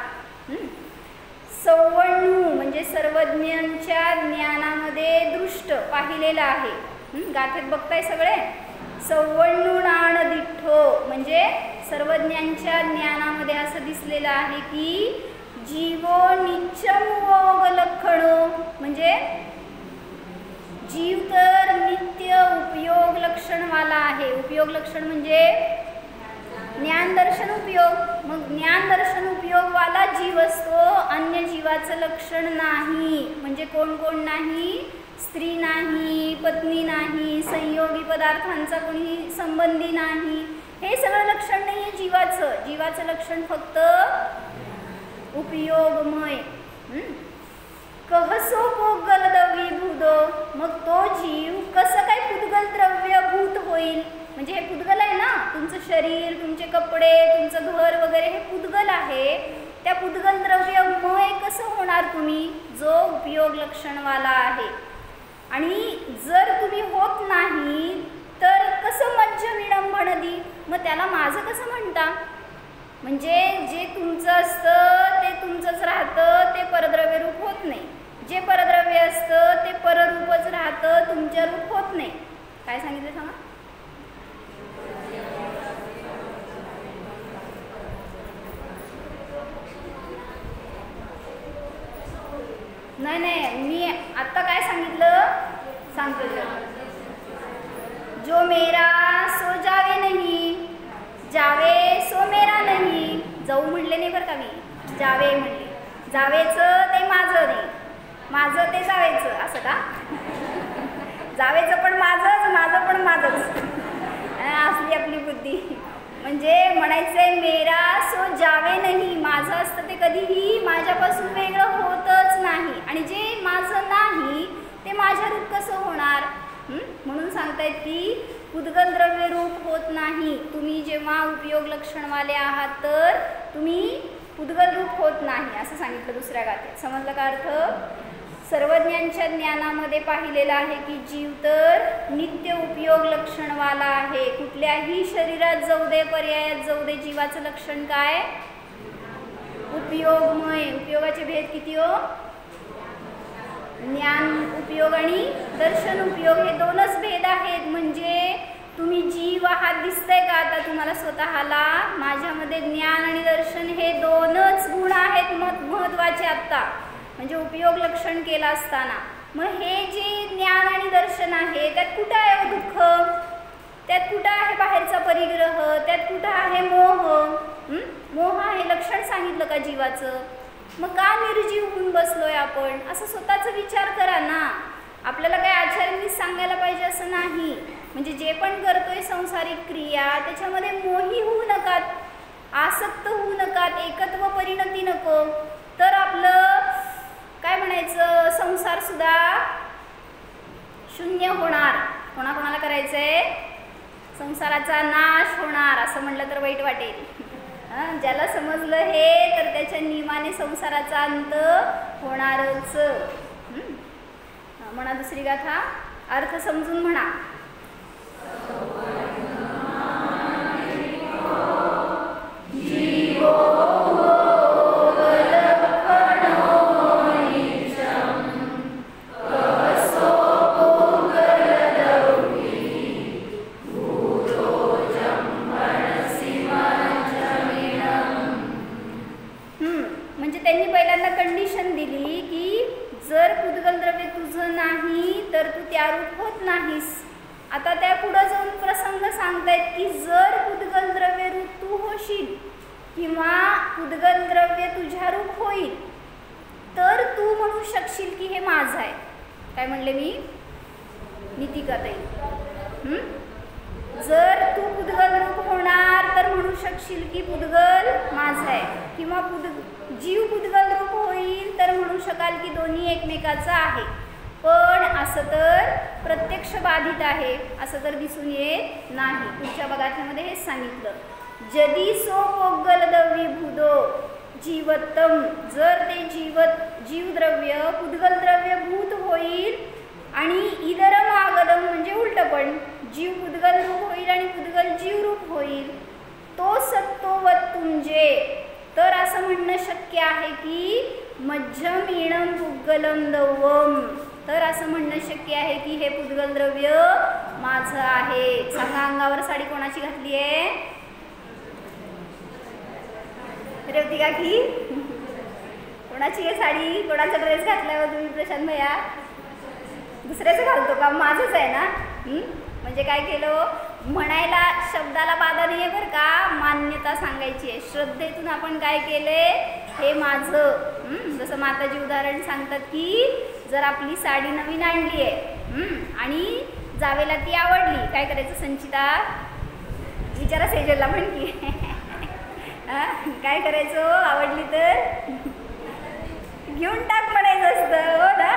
सौवण्णू म्हणजे सर्वज्ञांच्या ज्ञानामध्ये दृष्ट पाहिलेलं आहे. गाथेत बघताय सगळे. सौवण्णू नाण दिठ्ठो म्हणजे सर्वज्ञांच्या ज्ञानामध्ये असं दिसलेलं आहे की जीवो नित्यम उपयोगलक्षणो म्हणजे जीव तर नित्य उपयोग लक्षणवाला आहे. उपयोग लक्षण म्हणजे ज्ञान दर्शन उपयोग. मग ज्ञान दर्शन उपयोगवाला जीव असतो, अन्य जीवाचं लक्षण नाही. म्हणजे कोण कोण नाही? स्त्री नाही, पत्नी नाही, संयोगी पदार्थांचा कोणी संबंधी नाही. हे सगळं लक्षण नाही आहे जीवाचं. जीवाचं लक्षण फक्त उपयोगमय. कहसो पुद्गल द्रव्यभूतो मग तो जीव कसं काय पुद्गल द्रव्यभूत होईल? म्हणजे हे पुद्गल आहे ना, तुमचं शरीर, तुमचे कपडे, तुमचं घर वगैरे हे पुद्गल आहे. त्या पुद्गल द्रव्यमय कसं होणार तुम्ही? जो उपयोग लक्षणवाला आहे. आणि जर तुम्ही होत नाही तर कसं मज्ज विडंबनदी? मग त्याला माझं कसं म्हणता? म्हणजे जे तुमचं असतं ते तुमचंच राहतं, ते परद्रव्य रूप होत नाही. जे परद्रव्य असतं ते पररूपच राहतं, तुमच्या रूप होत नाही. काय सांगितलं सांगा? नाही नाही, मी आत्ता काय सांगितलं सांगतो. जो मेरा सो जावे नाही, जावे सो मेरा नाही. जाऊ म्हणले नाही बरं का, मी जावे म्हणले. जावेचं ते माझं नाही, माझं ते जावेचं, असं का? जावेचं पण माझंच, माझं पण माझंच. असली आपली बुद्धी. म्हणजे म्हणायचंय मेरा सो जावे नाही, माझं असतं ते कधीही माझ्यापासून वेगळं होतच नाही. आणि जे माझं नाही ते माझ्या रूप कसं होणार? म्हणून सांगतायत की पुद्गल द्रव्य रूप होत नाही. तुम्ही जेव्हा उपयोग लक्षणवाले आहात तर तुम्ही पुद्गल रूप होत नाही असं सांगितलं दुसऱ्या गाथेत. समजलं का अर्थ? सर्वज्ञांच्या ज्ञानामध्ये पाहिलेलं आहे की जीव तर नित्य उपयोग लक्षणवाला आहे. कुठल्याही शरीरात जाऊ दे, पर्यायात जाऊ दे, जीवाचं लक्षण काय? उपयोगमय. उपयोगाचे भेद किती हो? ज्ञान उपयोग आणि दर्शन उपयोग हे दोनच भेद आहेत. म्हणजे तुम्ही जीव आहात दिसतंय का आता तुम्हाला स्वतःला? माझ्यामध्ये ज्ञान आणि दर्शन हे दोनच गुण आहेत महत्त्वाचे आत्ता, म्हणजे उपयोग लक्षण केला असताना. मग हे जे ज्ञान आणि दर्शन आहे त्यात कुठं आहे दुःख? त्यात कुठं आहे बाहेरचा परिग्रह? त्यात कुठं आहे मोह? मोह हे लक्षण सांगितलं का जीवाचं? मग का निर्जीव होऊन बसलोय आपण? असं स्वतःचा विचार करा ना. आपल्याला काय आचार्यांनी सांगायला पाहिजे असं नाही. म्हणजे जे पण करतोय संसारिक क्रिया त्याच्यामध्ये मोही होऊ नकात, आसक्त होऊ नकात, एकत्व परिणती नको. तर आपलं काय म्हणायचं, संसार सुद्धा शून्य होणार. कोणाकोणाला करायचंय? संसाराचा नाश होणार. असं म्हणलं तर वाईट वाटेल. ज्याला समजलं हे तर त्याच्या नियमाने संसाराचा अंत होणारच. म्हणा दुसरी गाथा, अर्थ समजून म्हणा. म्हणजे त्यांनी पहिल्यांदा कंडिशन दिली की जर पुद्गल द्रव्य तुझं नाही तर तू त्या रूप होत नाहीस. आता त्या पुढं जाऊन प्रसंग सांगतायत की जर पुद्गल द्रव्य रूप तू होशील किंवा पुद्गल द्रव्य तुझ्या रूप होईल तर तू म्हणू शकशील की हे माझं आहे. काय म्हणले मी? नीतिकाताई. जर तू पुद्गल रूप होणार तर म्हणू शकशील की पुद्गल माझं आहे, किंवा जीव पुद्गल रूप होईल तर म्हणू शकाल की दोन्ही एकमेकाचं आहे. पण असं तर प्रत्यक्ष बाधित आहे असं तर दिसून येत नाही. पुढच्या बघातमध्ये हेच सांगितलं. जदी सो पोगल द्रव्यभूतो जीवत्तम, जर ते जीवद्रव्य पुद्गल द्रव्य भूत होईल आणि इदरम आगदम म्हणजे उलट पण जीव पुद्गल रूप होईल आणि पुद्गल जीव रूप होईल तो सत्तोवत तुंजे, तर असं म्हणणं शक्य आहे की मध्यम इणम पुद्गलम दवम, तर असं म्हणणं शक्य आहे की हे पुद्गल द्रव्य माझं आहे. सांगा, अंगावर साडी कोणाची घातली आहे? रेवती काकी, कोणाची आहे साडी? कोणाचा ड्रेस घातलाय तुम्ही प्रशांत भैया? दुसऱ्याचं घालतो का? माझंच आहे ना. म्हणजे काय केलं, म्हणायला शब्दाला बाधा नाही आहे बरं का, मान्यता सांगायची आहे. श्रद्धेतून आपण काय केले, हे माझं. जसं माताजी उदाहरण सांगतात की जर आपली साडी नवीन आणली आहे आणि जावेला ती आवडली, काय करायचं संचिता? विचारा सेजलला पण की काय करायचं, आवडली तर घेऊन टाक म्हणायचं असतं, हो ना.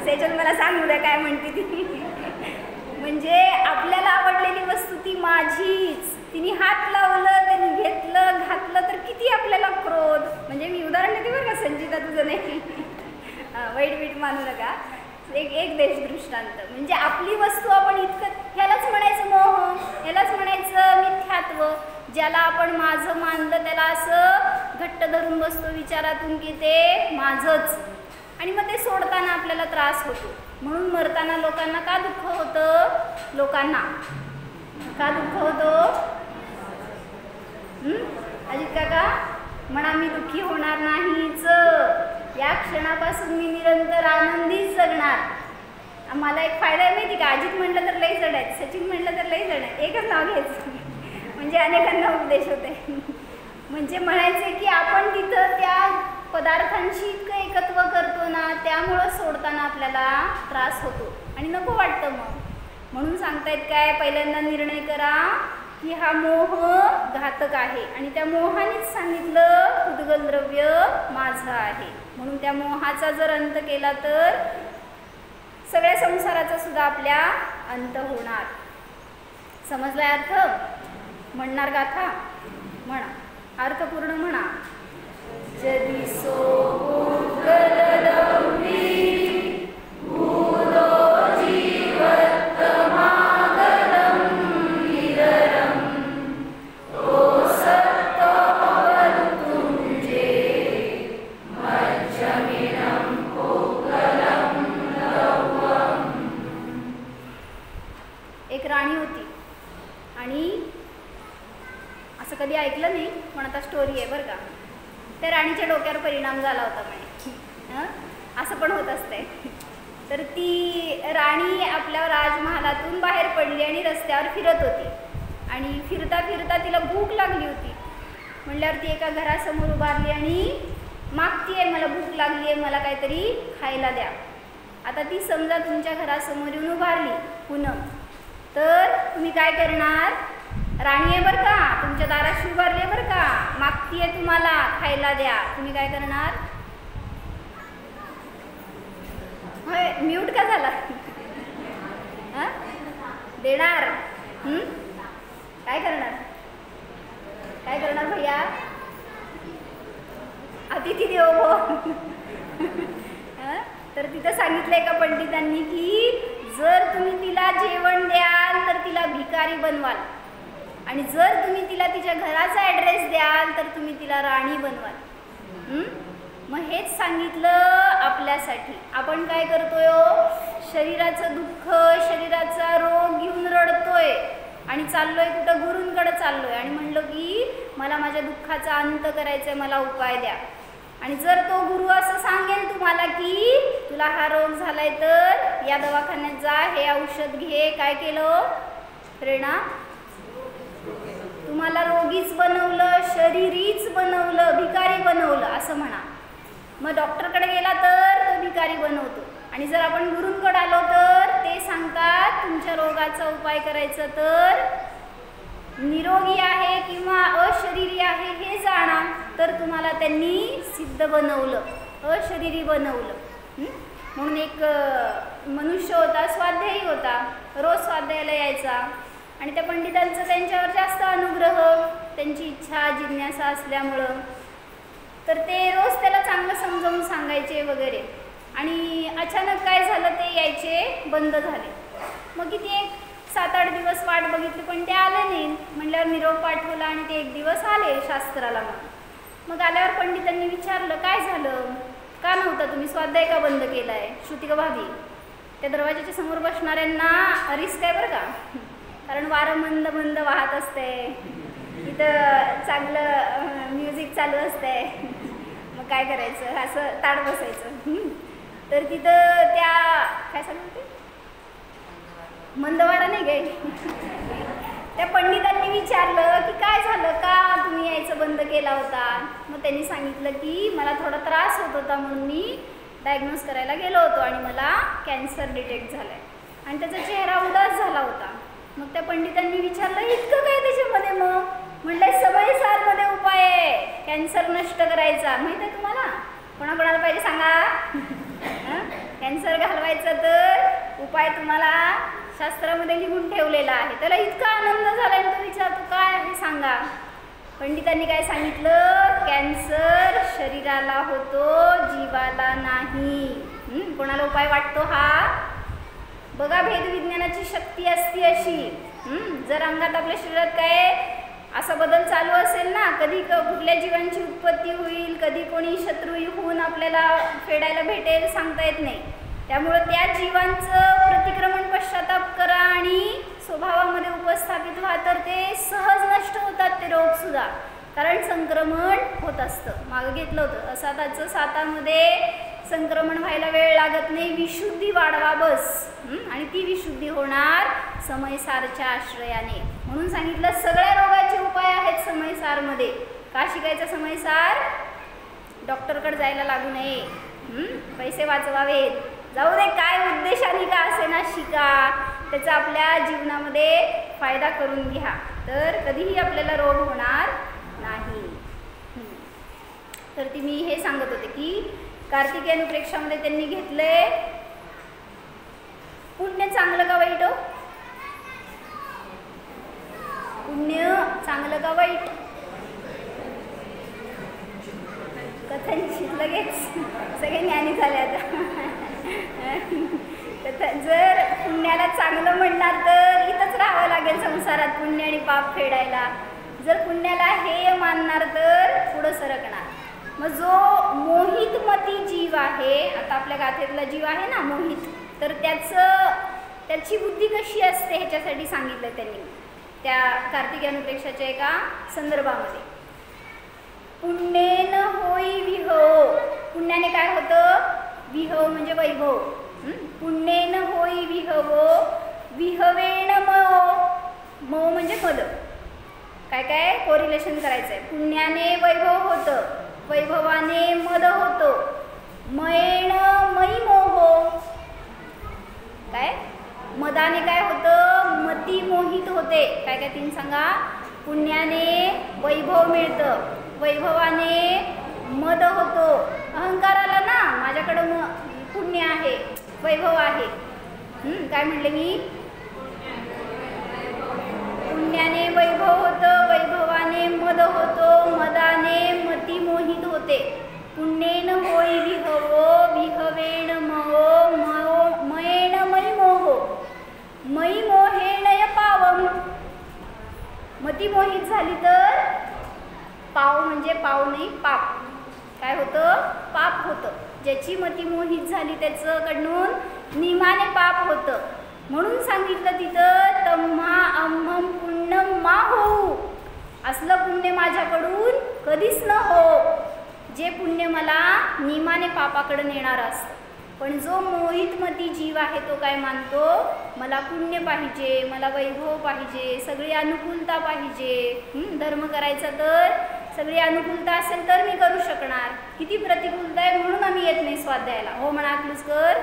सेजल मला सांगू द्या काय म्हणते ती. म्हणजे आपल्याला आवडलेली वस्तू ती माझीच, तिने हात लावलं, त्यांनी घेतलं, घातलं तर किती आपल्याला क्रोध. म्हणजे मी उदाहरण देते बरं का संचिता, तुझं नाही वाईट मानू नका. एक देश दृष्टांत. म्हणजे आपली वस्तू आपण इतकं, ह्यालाच म्हणायचं मोह, ह्यालाच म्हणायचं मिथ्यात्व. ज्याला आपण माझं मानलं त्याला असं घट्ट धरून बसतो विचारातून की ते माझंच, आणि मग ते सोडताना आपल्याला त्रास होतो. म्हणून मरताना लोकांना का दुःख होतं? लोकांना का दुःख होतं? अजित काका म्हणा, मी दुःखी होणार नाहीच, या क्षणापासून मी निरंतर आनंदीच जगणार. मला एक फायदा आहे माहिती का, अजित म्हटलं तर लई जण आहेत, सचिन म्हटलं तर लई जण आहेत, एकच नाव घ्यायचं म्हणजे अनेकांना उपदेश होते. म्हणजे म्हणायचे की आपण तिथं त्या पदार्थांशी इतकं एकत्व करतो ना, त्यामुळं सोडताना आपल्याला त्रास होतो आणि नको वाटतं. म्हणून सांगतायत काय, पहिल्यांदा निर्णय करा की हा मोह घातक आहे, आणि त्या मोहानेच सांगितलं पुद्गल द्रव्य माझं आहे. म्हणून त्या मोहाचा जर अंत केला तर सगळ्या संसाराचा सुद्धा आपल्या अंत होणार. समजलाय अर्थ? म्हणणार गाथा? म्हणा, अर्थपूर्ण म्हणा. जदी सो पुद्गल द्रव्यी भूतो जीवत्तमागतं निररं, तो सत्तोवत तुंजे मध्यमिनं पुद्गलं द्रव्यम्. एक राणी होती, आणि असं कधी ऐकलं नाही पण आता स्टोरी आहे बरं का. त्या राणीच्या डोक्यावर परिणाम झाला होता म्हणे, असं पण होत असतंय. तर ती राणी आपल्या राजमहालातून बाहेर पडली आणि रस्त्यावर फिरत होती, आणि फिरता फिरता तिला भूक लागली होती. म्हणल्यावर ती एका घरासमोर उभारली आणि मागती आहे, मला भूक लागली आहे, मला काहीतरी खायला द्या. आता ती समजा तुमच्या घरासमोर येऊन उभारली पूनम, तर तुम्ही काय करणार? राणी आहे बरं का, तुमच्या दाराशी उभारली आहे बरं का, मागती आहे तुम्हाला खायला द्या, तुम्ही काय करणार? होय, म्यूट का झाला? देणार. काय करणार? काय करणार भैया? अतिथी देवो भव. तर तिथं सांगितलंय का पंडितांनी की जर तुम्ही तिला जेवण द्याल तर तिला भिकारी बनवाल, आणि जर तुम्ही तिला तिच्या घराचा ॲड्रेस द्याल तर तुम्ही तिला राणी बनवाल. मग हेच सांगितलं आपल्यासाठी. आपण काय करतोय? शरीराचं दुःख, शरीराचा रोग घेऊन रडतोय आणि चाललोय कुठं? गुरूंकडे चाललोय आणि म्हणलं की मला माझ्या दुःखाचा अंत करायचा आहे, मला उपाय द्या. आणि जर तो गुरु असं सांगेल तुम्हाला की तुला हा रोग झालाय तर या दवाखान्यात जा, हे औषध घे, काय केलं? प्रेरणा तुम्हाला रोगीच बनवलं, शरीरीच बनवलं, भिकारी बनवलं असं म्हणा. मग डॉक्टरकडे गेला तर तो भिकारी बनवतो, आणि जर आपण गुरूंकडे आलो तर ते सांगतात तुमच्या रोगाचा उपाय करायचा तर निरोगी आहे किंवा अशरीरी आहे हे जाणा, तर तुम्हाला त्यांनी सिद्ध बनवलं, अशरीरी बनवलं. म्हणून एक मनुष्य होता, स्वाध्यायी होता, रोज स्वाध्यायाला यायचा, आणि त्या पंडितांचं त्यांच्यावर जास्त अनुग्रह, त्यांची इच्छा जिज्ञासा असल्यामुळं तर ते रोज त्याला चांगलं समजावून सांगायचे वगैरे. आणि अचानक काय झालं, ते यायचे बंद झाले. मग किती एक 7-8 दिवस दिवस वाट बघितली पण ते आले नाही. म्हटल्यावर निरोप पाठवला आणि ते एक दिवस आले शास्त्राला. मग आल्यावर पंडितांनी विचारलं काय झालं, का नव्हता तुम्ही स्वाध्याय का बंद केला आहे. श्रुतिका भाभी त्या दरवाजाच्या समोर बसणाऱ्यांना रिस्क आहे बरं का, कारण वारं मंद मंद वाहत असते, इथं चांगलं म्युझिक चालू असते. मग काय करायचं, असं ताट बसायचं. तर तिथं त्या काय सांगते मंदवाडा नाही काय, त्या पंडितांनी विचारलं की काय झालं, का तुम्ही यायचं बंद केला होता. मग त्यांनी सांगितलं की मला थोडा त्रास होत होता म्हणून मी डायग्नोज करायला गेलो होतो आणि मला कॅन्सर डिटेक्ट झाला आहे. आणि त्याचा चेहरा उदास झाला होता. मग त्या पंडितांनी विचारलं इतकं काय त्याच्यामध्ये. मग म्हटलं समयसारमध्ये उपाय आहे कॅन्सर नष्ट करायचा. माहीत आहे तुम्हाला, कोणाकोणाला पाहिजे सांगा. कॅन्सर घालवायचा तर उपाय तुम्हाला शास्त्रामध्ये लिहून ठेवलेला आहे. त्याला इतका आनंद झाला आणि तो विचारतो काय आहे सांगा. पंडितांनी काय सांगितलं, कॅन्सर शरीराला होतो जीवाला नाही. कोणाला उपाय वाटतो हा बघा, भेदविज्ञानाची शक्ती असती अशी. जर अंगात आपल्या शरीरात काय असा बदल चालू असेल ना, कधी कुठल्या जीवांची उत्पत्ती होईल, कधी कोणी शत्रू होऊन आपल्याला फेडायला भेटेल सांगता येत नाही. त्यामुळं त्या जीवांचं प्रतिक्रमण पश्चाताप करा आणि स्वभावामध्ये उपस्थापित व्हा, तर ते सहज नष्ट होतात ते रोगसुद्धा, कारण संक्रमण होत असतं. मागं घेतलं होतं असाताचं सातामध्ये संक्रमण व्हायला वेळ लागत नाही, विशुद्धी वाढवा बस. आणि ती विशुद्धी होणार समयसारच्या आश्रयाने. म्हणून सांगितलं सगळ्या रोगाचे उपाय आहेत समयसारमध्ये. का शिकायचा समयसार, डॉक्टरकडे जायला लागू नये, पैसे वाचवावेत, जाऊ दे काय उद्देशाने का असे ना शिका, त्याचा आपल्या जीवनामध्ये फायदा करून घ्या, तर कधीही आपल्याला रोग होणार नाही. तर ती मी हे सांगत होते की कार्तिकेय अनुप्रेक्षामध्ये त्यांनी घेतलंय पुण्य चांगलं का वाईट. हो पुण्य चांगलं का वाईट, कथांची लगेच सगळे ज्ञानी झाले आता. जर पुण्याला चांगलं म्हणणार तर इथंच राहावं लागेल संसारात पुण्य आणि पाप फेडायला. जर पुण्याला हे मानणार तर पुढं सरकणार. मग जो मोहितमती जीव आहे, आता आपल्या गाथेतला जीव आहे ना मोहित, तर त्याची बुद्धी कशी असते ह्याच्यासाठी सांगितलं त्यांनी त्या कार्तिकेय अनुप्रेक्षाच्या एका संदर्भामध्ये. पुण्येन होई विहव, पुण्याने काय होतं, विहव म्हणजे वैभव. पुण्येन होई विहव, विहवेण मो म्हणजे मद. काय काय कोरिलेशन करायचं आहे. पुण्याने वैभव होतं, वैभवाने मद होतो, मयेण मयी मोह, काय मदाने काय होतं, मती मोहित होते. काय काय तीन सांगा. पुण्याने वैभव मिळतं, वैभवाने मद होतो, अहंकार आला ना माझ्याकडं पुण्य आहे वैभव आहे. काय म्हणले मी, पुण्याने वैभव होतं, वैभवाने मद होतो, मदाने मती मोहित होते. पुण्येन होई विहवो, विहवेण महो, मयेण मयी मोहो, मयी मोहेण पावम. मती मोहित झाली तर पाव म्हणजे पाव नाही पाप. काय होतं, पाप होतं. ज्याची मती मोहित झाली त्याच्याकडून नियमाने पाप होतं. म्हणून सांगितलं तिथं तम्हा अम्हम पुण्यम मा होऊ, असलं पुण्य माझ्याकडून कधीच न हो, जे पुण्य मला नियमाने पापाकडे नेणार असतं. पण जो मोहितमती जीव आहे तो काय मानतो, मला पुण्य पाहिजे, मला वैभव पाहिजे, सगळी अनुकूलता पाहिजे. धर्म करायचा तर सगळी अनुकूलता असेल तर मी करू शकणार. किती प्रतिकूलता आहे म्हणून आम्ही येत नाही स्वाध्यायाला. हो म्हणा अकलूजकर,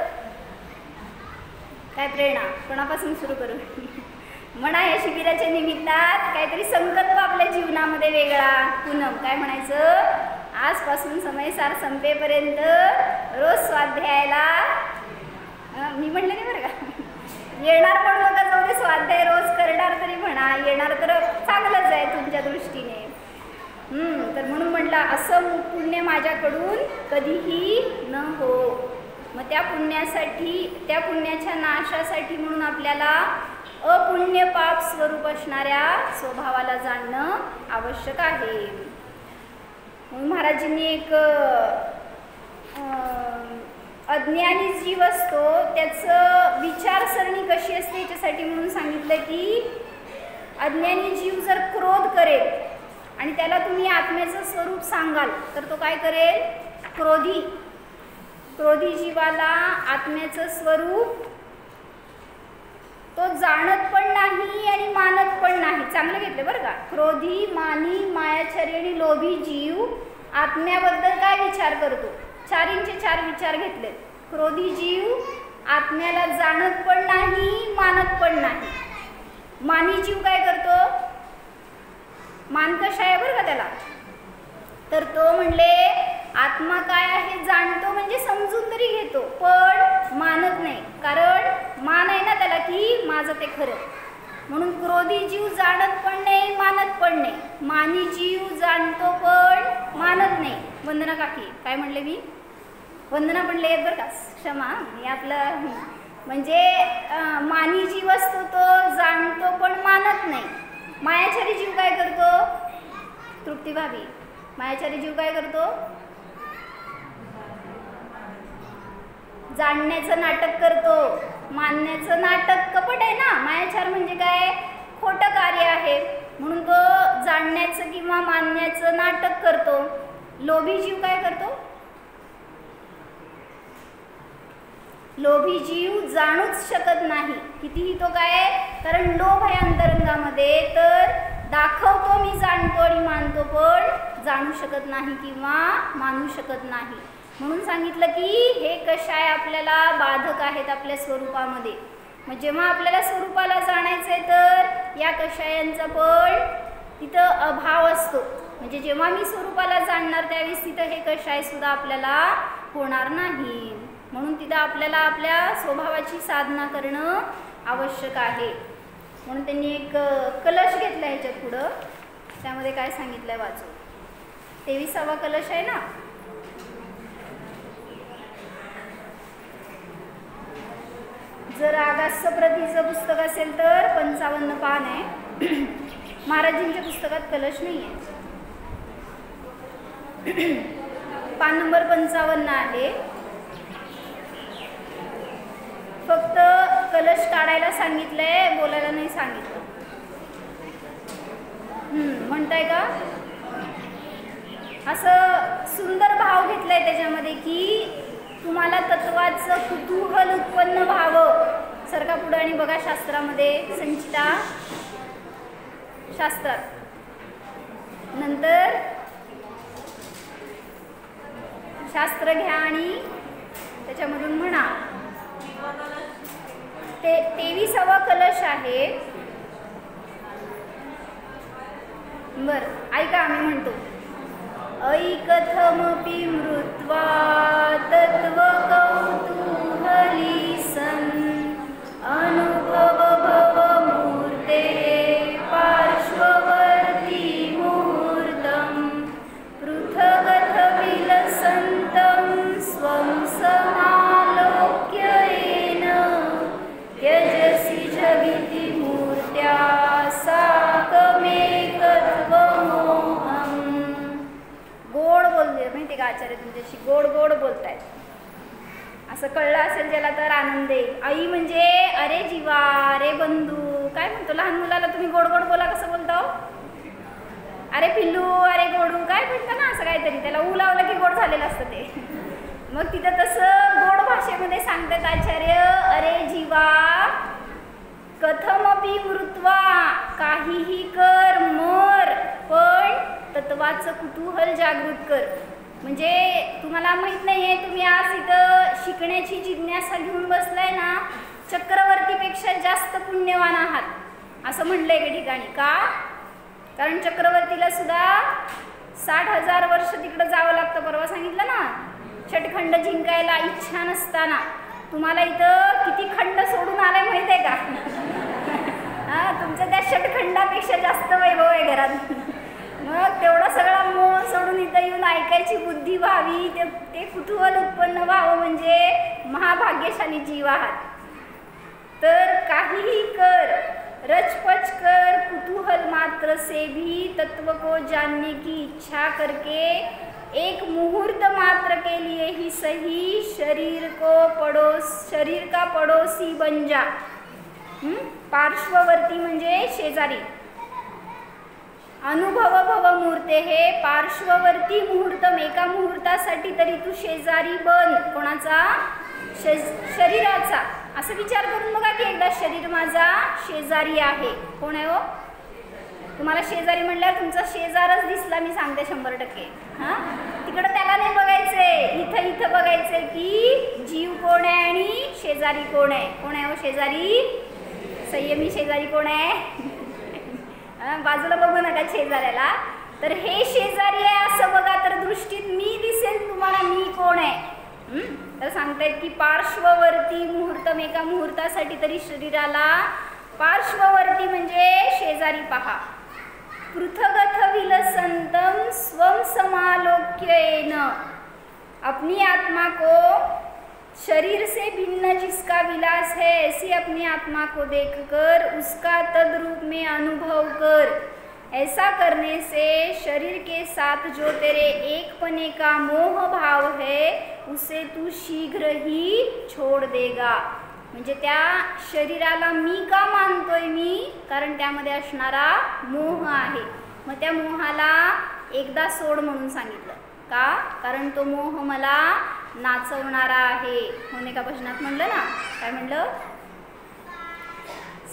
काय प्रेरणा, कोणापासून सुरू करू म्हणा. या शिबिराच्या निमित्तात काहीतरी संकल्प आपल्या जीवनामध्ये वेगळा. पूनम काय म्हणायचं, आजपासून समयसार संपेपर्यंत रोज स्वाध्यायाला, मी म्हणलं नाही बरं का, येणार पण नका जाऊ दे, स्वाध्याय रोज करणार तरी म्हणा, येणार तर चांगलंच आहे तुमच्या दृष्टीने. तर म्हणून म्हटलं असं पुण्य माझ्याकडून कधीही न हो. मग त्या पुण्यासाठी, त्या पुण्याच्या नाशासाठी म्हणून आपल्याला अपुण्य पाप स्वरूप असणाऱ्या स्वभावाला जाणणं आवश्यक आहे. म्हणून महाराजांनी एक अज्ञानी जीव असतो त्याचं विचारसरणी कशी असते याच्यासाठी म्हणून सांगितलं की अज्ञानी जीव जर क्रोध करेल आणि त्याला तुम्ही आत्म्याचं स्वरूप सांगाल तर तो काय करेल? क्रोधी जीवाला आत्म्याचं स्वरूप तो जाणत पण नाही आणि मानत पण नाही. चांगलं घेतलं बरं का. क्रोधी, मानी, मायाचारी आणि लोभी जीव आत्म्याबद्दल काय विचार करतो? 4 4 विचार घेतले. क्रोधी जीव आत्म्याला जाणत पण नाही, मानत पण नाही. मानी जीव काय करतो? मान कशा आहे बरं का त्याला, तर तो म्हणले आत्मा काय आहे जाणतो म्हणजे समजून तरी घेतो पण मानत नाही. कारण मान आहे ना त्याला की माझं ते खरं. म्हणून क्रोधी जीव जाणत पण नाही, मानत पण नाही. मानी जीव जाणतो पण मानत नाही. वंदना काकी काय म्हणले? मी वंदना म्हणले आहेत बरं का, क्षमा. मी आपलं म्हणजे मानी जीव असतो तो जाणतो पण मानत नाही. मायाचारी जीव काय करतो? तृप्ती भाभी, मायाचारी जीव काय करतो? जाणण्याचं नाटक करतो, मानण्याचं नाटक. कपट आहे ना. मायाचार म्हणजे काय? खोटं कार्य आहे म्हणून तो जाणण्याचं किंवा मानण्याचं नाटक करतो. लोभी जीव काय करतो? लोभी जीव जाणूच शकत नाही कितीही तो काय, कारण लोभ आहे अंतरंगामध्ये, तर दाखवतो मी जाणतो आणि मानतो पण जाणू शकत नाही किंवा मानू शकत नाही. म्हणून सांगितलं की हे कषाय आपल्याला बाधक आहेत आपल्या स्वरूपामध्ये. मग जेव्हा आपल्याला स्वरूपाला जाणायचं आहे तर या कषायांचा पण तिथं अभाव असतो. म्हणजे जेव्हा मी स्वरूपाला जाणणार त्यावेळेस तिथं हे कषाय सुद्धा आपल्याला होणार नाही. म्हणून तिथं आपल्याला आपल्या स्वभावाची साधना करणं आवश्यक आहे. म्हणून त्यांनी एक कलश घेतला ह्याच्यात पुढं. त्यामध्ये काय सांगितलं आहे वाचू. 23वा कलश आहे ना. जर आगास्य प्रतीचं पुस्तक असेल तर 55 पान आहे. महाराजांच्या पुस्तकात कलश नाही आहे. पान नंबर 55 आहे. फक्त कलश काढायला सांगितलंय, बोलायला नाही सांगितलं. म्हणताय का? असं सुंदर भाव घेतलाय त्याच्यामध्ये की तुम्हाला तत्वाचं कुतूहल उत्पन्न व्हावं. सरका पुढे आणि बघा शास्त्रामध्ये, संचिता शास्त्रात. नंतर शास्त्र घ्या आणि त्याच्यामधून म्हणा. 23वा कलश आहे. बरं ऐका, आम्ही म्हणतो ऐकथमपि मृत्वा तत्व कौतूहली सन् अनुभव भव मूर्ते पार्श्ववर्ती मुहूर्तम पृथगथ विलसन्तं स्वं समालोक्य येन त्यजसि जगिति मूर्त्या साकमेकत्वमोहम्. गोड बोलले माहिती का आचार्य तुमच्याशी, गोड गोड बोलतायत. असं कळलं असेल ज्याला तर आनंद येईल. आई म्हणजे अरे जीवा, अरे बंधू. काय म्हणतो लहान मुलाला तुम्ही गोड गोड बोला, कसं बोलता? अरे पिल्लू, अरे गोडू, काय म्हणतं ना असं काहीतरी. त्याला ऊ लावलं की गोड झालेलं असतं ते. मग तिथं तसं गोड भाषेमध्ये सांगतात आचार्य, अरे जीवा कथमपि मृत्वा, काहीही कर, मर, पण तत्वाचं कुतूहल जागृत कर. म्हणजे तुम्हाला माहित नाहीये, तुम्ही आज इथं शिकण्याची जिज्ञासा घेऊन बसलाय ना, चक्रवर्तीपेक्षा जास्त पुण्यवान आहात असं म्हणलंय एका ठिकाणी. का? कारण चक्रवर्तीला सुद्धा 60,000 वर्ष तिकडं जावं लागतं. परवा सांगितलं ना, षटखंड जिंकायला इच्छा नसताना. तुम्हाला इथं किती खंड सोडून आलाय माहित आहे का? तुमच्या त्या षटखंडापेक्षा जास्त वैभव आहे घरात. मग तेवढा सगळा मोह सोडून इथं येऊन ऐकायची बुद्धी व्हावी, ते कुतूहल उत्पन्न व्हावं, म्हणजे महाभाग्यशाली जीव आहात. तर काहीही कर, रचपच कर, कुतूहल मात्र से भी तत्व को जानने की इच्छा करके एक मुहूर्त मात्र के लिए ही सही शरीर का पड़ोसी बन जा. पार्श्ववर्ती म्हणजे शेजारी. अनुभव भव मुहूर्ते हे पार्श्ववर्ती मुहूर्तम, एका मुहूर्तासाठी तरी तू शेजारी बन. कोणाचा? शरीराचा. असं विचार करून बघा की एकदा शरीर माझा शेजारी आहे. कोण आहे हो? तुम्हाला शेजारी म्हणल्यावर तुमचा शेजारच दिसला, मी सांगते 100%. हां, तिकडं त्याला नाही बघायचंय, इथं बघायचंय की जीव कोण आहे आणि शेजारी कोण आहे. कोण आहे हो शेजारी? संयमी शेजारी कोण आहे? बाजूला बघू नका शेजाऱ्याला. तर हे शेजारी आहे असं बघा, तर दृष्टीत मी दिसेल तुम्हाला मी कोण आहे. तर सांगतायत की पार्श्ववर्ती मुहूर्तम, एका मुहूर्तासाठी तरी शरीराला पार्श्ववर्ती म्हणजे शेजारी पहा. पृथगथ विलसंतम स्वम समालोक्येन, अपनी आत्मा को शरीर से भिन्न जिसका विलास है ऐसी अपनी आत्मा को देखकर उसका तद्रूप में अनुभव कर. ऐसा करने से शरीर के साथ जो तेरे एकपने का मोह भाव है उसे तू शीघ्र ही छोड़ देगा. म्हणजे त्या शरीराला मी का मानतोय मी? कारण त्यामध्ये असणारा मोह आहे. मग त्या मोहाला एकदा सोड म्हणून सांगितलं का? कारण तो मोह मला नाचवणारा आहे. म्हणून एका भजनात म्हणलं ना, काय म्हणलं?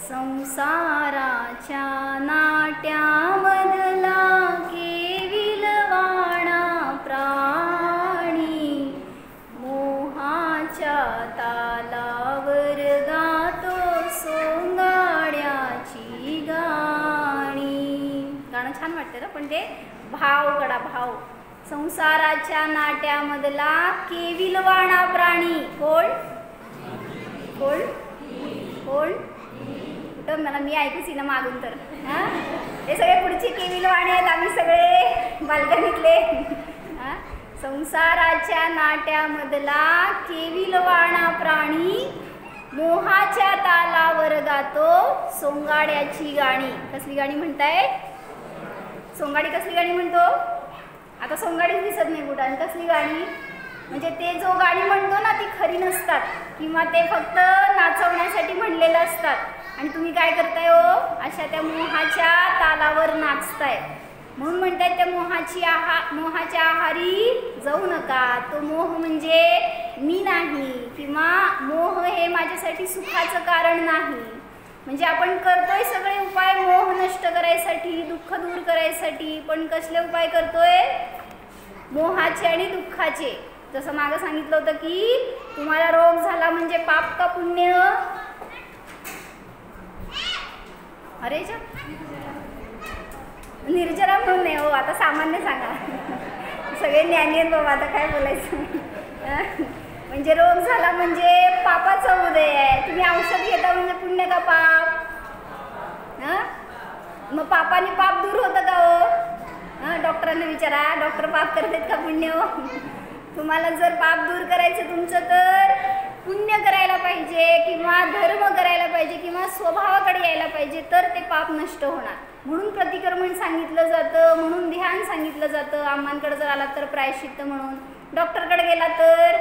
संसाराच्या नाट्यामधला केविलवाणा प्राणी मोहाच्या तालावर गातो सोंगाड्याची गाणी. गाणं छान वाटतं ना, पण ते भाव कडा भाव. संसाराच्या नाट्यामधला केविलवाणा प्राणी कोण? कोण? कोण? कुठं मला मी ऐकूच ना मागून. तर हां, हे सगळे पुढचे केविलवाणे आहेत, आम्ही सगळे बाल्कनीतले. हां, संसाराच्या नाट्यामधला केविलवाणा प्राणी मोहाच्या तालावर गातो सोंगाड्याची गाणी. कसली गाणी म्हणताय? सोंगाडी कसली गाणी म्हणतो? आता सोंगाडीच दिसत नाही कुठं. आणि कसली गाणी? म्हणजे ते जो गाणी म्हणतो ना ती खरी नसतात, किंवा ते फक्त नाचवण्यासाठी म्हणलेलं असतात. आणि तुम्ही काय करताय हो? अशा त्या मोहाच्या तालावर नाचताय. म्हणून म्हणतायत त्या मोहाच्या आहारी जाऊ नका. तो मोह म्हणजे मी नाही, किंवा मोह हे माझ्यासाठी सुखाचं कारण नाही. म्हणजे आपण करतोय सगळे उपाय मोह नष्ट करायसाठी, दुःख दूर करायसाठी, पण कसले उपाय करतोय? मोहाचे आणि दुःखाचे. जसं मागं सांगितलं होतं की तुम्हाला रोग झाला म्हणजे पाप का पुण्य? अरे निर्जरा म्हणून नाही हो, आता सामान्य सांगा. सगळे ज्ञानी आहेत बाबा, आता काय बोलायचं. म्हणजे रोग झाला म्हणजे पापाचा उदय आहे. तुम्ही औषध घेता म्हणजे पुण्य का पाप? हां, मग पापाने पाप दूर होतं का हो? हां, डॉक्टरांना विचारा, डॉक्टर पाप करतात का पुण्य हो? तुम्हाला जर पाप दूर करायचं तुमचं, तर पुण्य करायला पाहिजे, किंवा धर्म करायला पाहिजे, किंवा स्वभावाकडे यायला पाहिजे, तर ते पाप नष्ट होणार. म्हणून प्रतिक्रमण सांगितलं जातं, म्हणून ध्यान सांगितलं जातं. आम्हांकडे जर आला तर प्रायश्चित्त म्हणून. डॉक्टरकडे गेला तर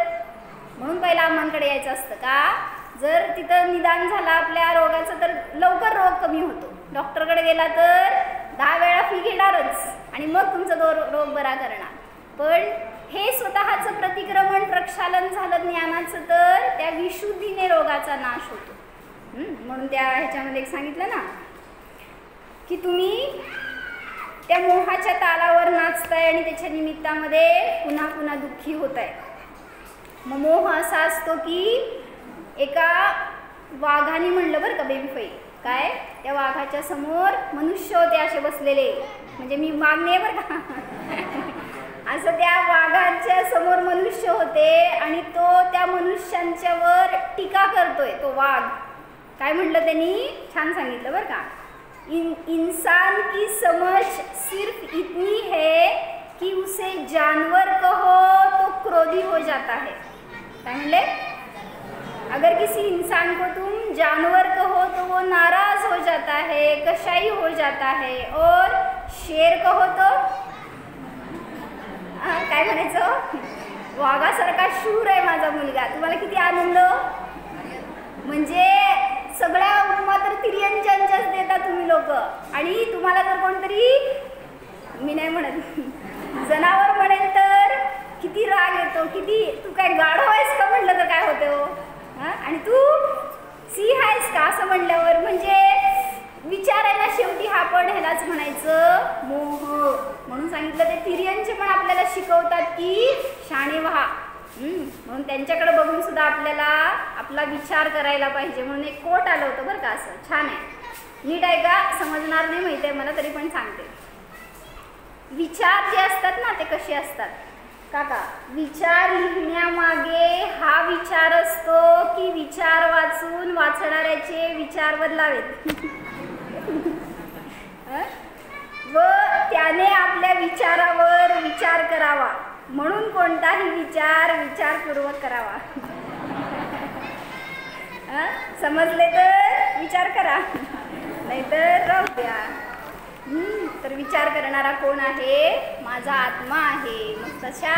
म्हणून पहिला आम्हांकडे यायचं असतं का? जर तिथं निदान झालं आपल्या रोगाचं तर लवकर रोग कमी होतो. डॉक्टरकडे गेला तर 10 वेळा फी घेणारच, आणि मग तुमचा रोग बरा करणार. पण हे स्वतःचं प्रतिक्रमण प्रक्षालन झालं ज्ञानाचं, तर त्या विशुद्धीने रोगाचा नाश होतो. म्हणून त्या ह्याच्यामध्ये एक सांगितलं ना की तुम्ही त्या मोहाच्या तालावर नाचताय आणि त्याच्या निमित्तामध्ये पुन्हा पुन्हा दुःखी होताय. मग मोह असा असतो की एका वाघाने म्हणलं बरं का बेबीफाई, काय त्या वाघाच्या समोर मनुष्य होते असे बसलेले. म्हणजे मी मागणे बरं का असं त्या वाघाच्या समोर मनुष्य होते, आणि तो त्या मनुष्यांच्या वर टीका करतोय. तो वाघ काय म्हटलं त्यांनी? छान सांगितलं बरं का. इंसान की समझ सिर्फ इतनी है कि उसे जानवर कहो तो क्रोधी हो जाता है. काय म्हणले? अगर किसी इंसान को तुम जानवर कहो तो वो नाराज हो जाता है, कशाई हो जाता है, और शेर कहो तो काय म्हणायचं, वाघासारखा शूर आहे माझा मुलगा. तुम्हाला किती आनंद. म्हणजे सगळ्या उपमा तर तिर्यंच्यांच्याच देता तुम्ही लोक, आणि तुम्हाला जर कोणतरी, मी नाही म्हणत, जनावर म्हणेल तर किती राग येतो, किती तू काय गाढव आहेस का म्हणलं तर काय होते हो. आणि तू सिंह आहेस का असं म्हणल्यावर म्हणजे विचार आहे ना शेवटी हा पण ह्यालाच म्हणायचं मोह. म्हणून सांगितलं ते तिर्यंचे पण आपल्याला शिकवतात की शाणे व्हा. म्हणून त्यांच्याकडे बघून सुद्धा आपल्याला आपला विचार करायला पाहिजे. म्हणून एक कोट आलं होतं बरं का, असं छान आहे. नीट आहे का, समजणार नाही माहिती आहे मला, तरी पण सांगते. विचार जे असतात ना ते कसे असतात काका, विचार लिहिण्यामागे हा विचार असतो की विचार वाचून वाचणाऱ्याचे विचार बदलावेत व त्याने आपल्या विचारावर विचार करावा. म्हणून कोणताही विचार विचारपूर्वक करावा. समजले तर विचार करा, नाहीतर राहू द्या. तर विचार करणारा कोण आहे, माझा आत्मा आहे. मग तशा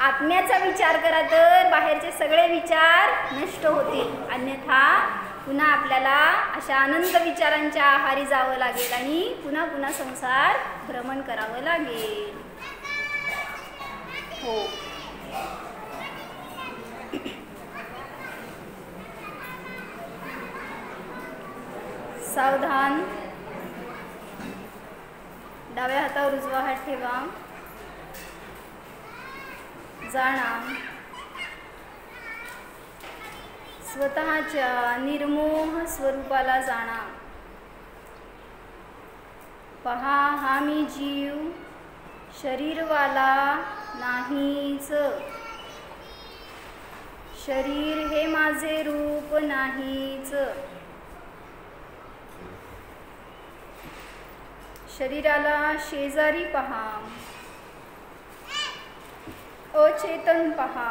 आत्म्याचा विचार करा तर बाहेरचे सगळे विचार नष्ट होतील. अन्यथा पुन्हा आपल्याला अशा अनंत विचारांच्या आहारी जावं लागेल आणि पुन्हा पुन्हा संसार भ्रमण करावं लागेल. हो, सावधान. डाव्या हातावर उजवा हात ठेवा. जाणा स्वतःच्या निर्मोह स्वरूपाला जाणा. पहा हा मी जीव शरीरवाला नाहीच. शरीर हे माझे रूप नाहीच. शरीराला शेजारी पहा, अचेतन पहा.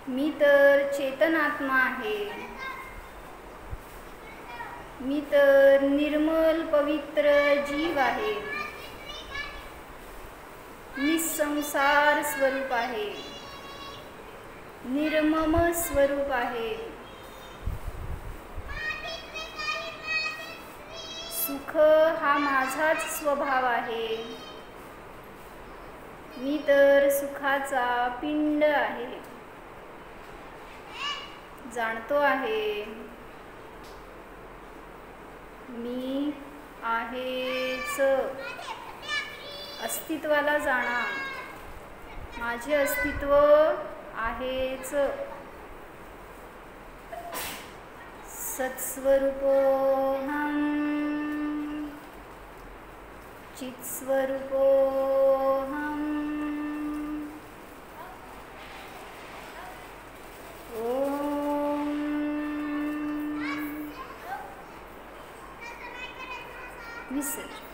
मी तर चेतन आत्मा आहे. मी तर निर्मल पवित्र जीव आहे. निसंसार स्वरूप आहे. निर्मम स्वरूप आहे. सुख हा माझाच स्वभाव आहे. मी तर सुखाचा पिंड आहे. जाणतो आहे मी आहेच. अस्तित्वाला जाणा. माझे अस्तित्व आहेच. सत्स्वरूपोऽहम् चित्स्वरूपोऽहम्. ओम विसर्जन.